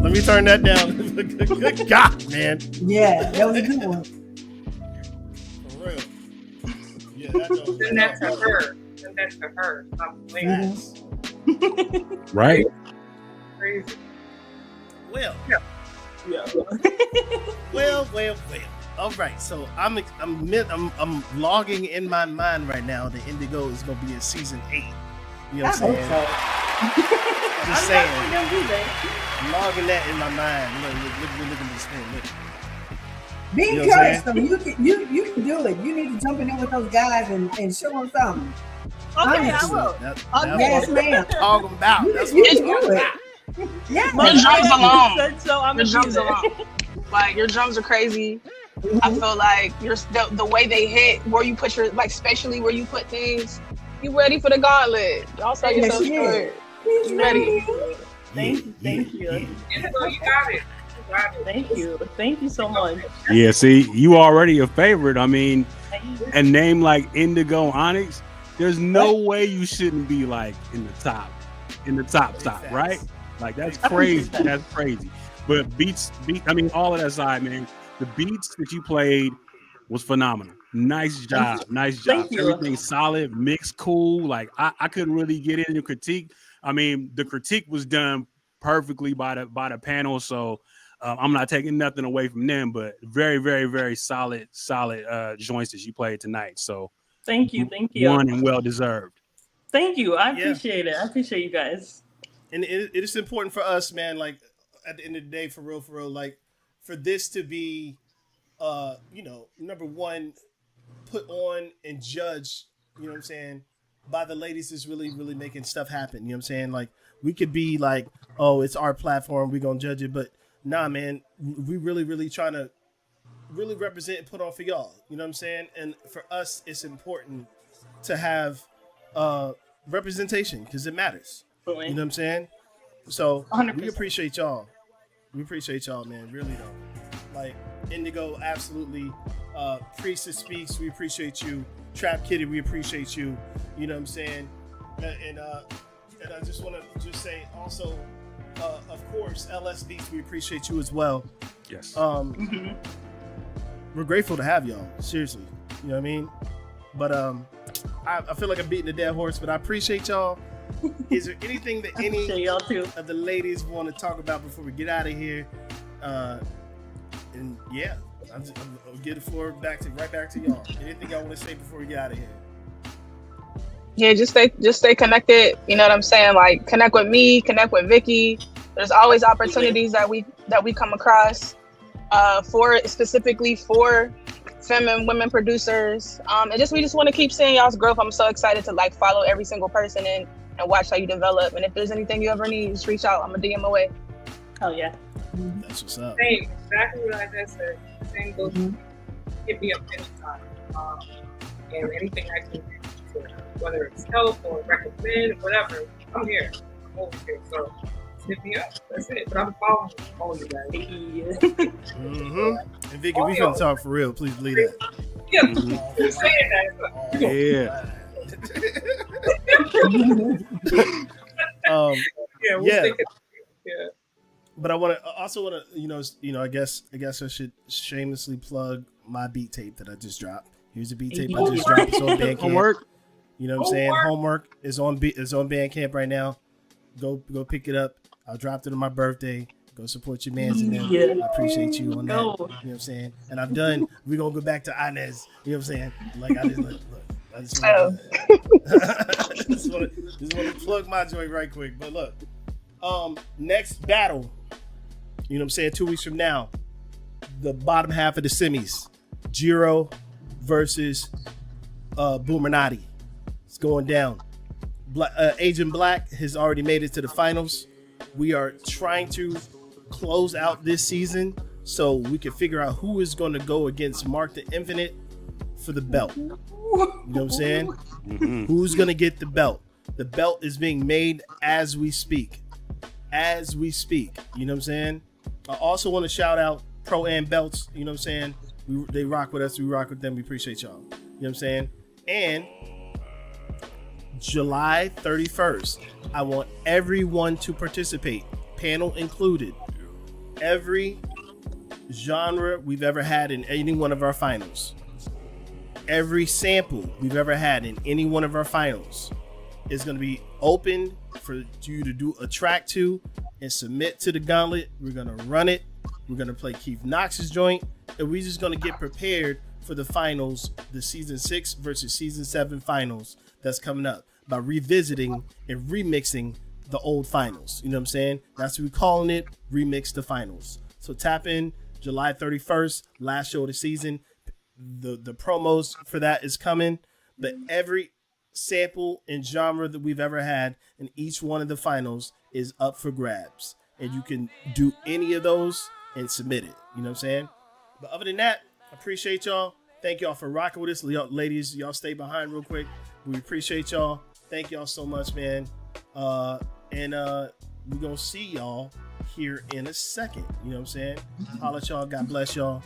Let me turn that down. Good God, man. Yeah, that was a good one. For real. Yeah, Send that to her. Send that to her. Stop playing. Right. Crazy. Well. Yeah. Well. All right, so I'm logging in my mind right now that Indigo is gonna be in season 8. You know what I'm saying? Just saying. I'm logging that in my mind. Look at this thing. Look. Be encouraged, though. You can do it. You need to jump in there with those guys and show them something. Okay, I will. Yes, ma'am. Talking about. That's what you do it. Yeah. Your drums alone. So I'm your drums alone. Like, your drums are crazy. I feel like the way they hit, where you put your, like, spatially where you put things, you ready for the Gauntlet. Y'all sell yourself short. You ready. Thank you. Indigo, you got it. Thank you so much. Yeah, see, you already a favorite. I mean, a name like Indigo Onyx, there's no way you shouldn't be like in the top, right? Like, that's crazy. That's crazy. But I mean, all of that side, man, the beats that you played was phenomenal. Nice job. Thank you. Everything solid, mixed, cool. Like, I couldn't really get into critique. I mean, the critique was done perfectly by the panel, so I'm not taking nothing away from them, but very, very, very solid joints that you played tonight. So thank you. One and well deserved. Thank you. I appreciate it. I appreciate you guys. And it is important for us, man. Like at the end of the day, for real, like for this to be, number one, put on and judged. You know what I'm saying? By the ladies is really, really making stuff happen. You know what I'm saying? Like we could be like, oh, it's our platform, we're gonna judge it, but nah, man, we really, really trying to really represent and put on for y'all. You know what I'm saying? And for us, it's important to have representation because it matters. You know what I'm saying? So 100%. we appreciate y'all. We appreciate y'all, man. Really though. Like Indigo, absolutely. Priestess Speaks, we appreciate you. Trap Kitty, we appreciate you. You know what I'm saying? And I just want to just say also, of course, LS Beats, we appreciate you as well. Yes. We're grateful to have y'all. Seriously, you know what I mean? But I feel like I'm beating a dead horse, but I appreciate y'all. Is there anything that any of the ladies want to talk about before we get out of here? And yeah, I'll get the floor right back to y'all. Anything y'all want to say before we get out of here? Yeah, just stay connected. You know what I'm saying? Like connect with me, connect with Vicky. There's always opportunities that we come across specifically for feminine women producers. And we just want to keep seeing y'all's growth. I'm so excited to like follow every single person and watch how you develop. And if there's anything you ever need, just reach out. I'm a DM away. Hell yeah. That's what's up. Same, exactly what I just said. Same goes. Hit me up anytime. And anything I can do, whether it's help or recommend, whatever, I'm here. I'm over here. So hit me up. That's it. But I'm following all you guys. Mm-hmm. And Vicky, we finna talk for real. Please believe that. Yeah, keep saying that. Yeah. But I also want to, I guess I should shamelessly plug my beat tape that I just dropped. Here's a beat tape I just dropped. It's on Bandcamp. Homework. You know what I'm saying? Homework is on Bandcamp right now. Go pick it up. I dropped it on my birthday. Go support your mans in there. I appreciate you on that. You know what I'm saying? And I'm done. We're gonna go back to Inez. You know what I'm saying? Like I just want to plug my joint right quick. But look, next battle, you know what I'm saying, 2 weeks from now, the bottom half of the semis, Jiro versus Boomernotti. It's going down. Agent Black has already made it to the finals. We are trying to close out this season so we can figure out who is going to go against Mark the Infinite for the belt. You know what I'm saying? Mm-hmm. Who's going to get the belt? The belt is being made as we speak. As we speak. You know what I'm saying? I also want to shout out Pro Am Belts. You know what I'm saying? They rock with us. We rock with them. We appreciate y'all. You know what I'm saying? And July 31st, I want everyone to participate, panel included. Every genre we've ever had in any one of our finals. Every sample we've ever had in any one of our finals is going to be open for you to do a track to and submit to the Gauntlet. We're going to run it. We're going to play Keith Knox's joint, and we're just going to get prepared for the finals, the season 6 versus season 7 finals that's coming up by revisiting and remixing the old finals. You know what I'm saying? That's what we're calling it, remix the finals. So tap in July 31st, last show of the season. The promos for that is coming, but every sample and genre that we've ever had in each one of the finals is up for grabs, and you can do any of those and submit it. You know what I'm saying? But other than that, I appreciate y'all. Thank y'all for rocking with us. Ladies, y'all stay behind real quick. We appreciate y'all. Thank y'all so much, man. And we're gonna see y'all here in a second. You know what I'm saying? Holla at y'all. God bless y'all.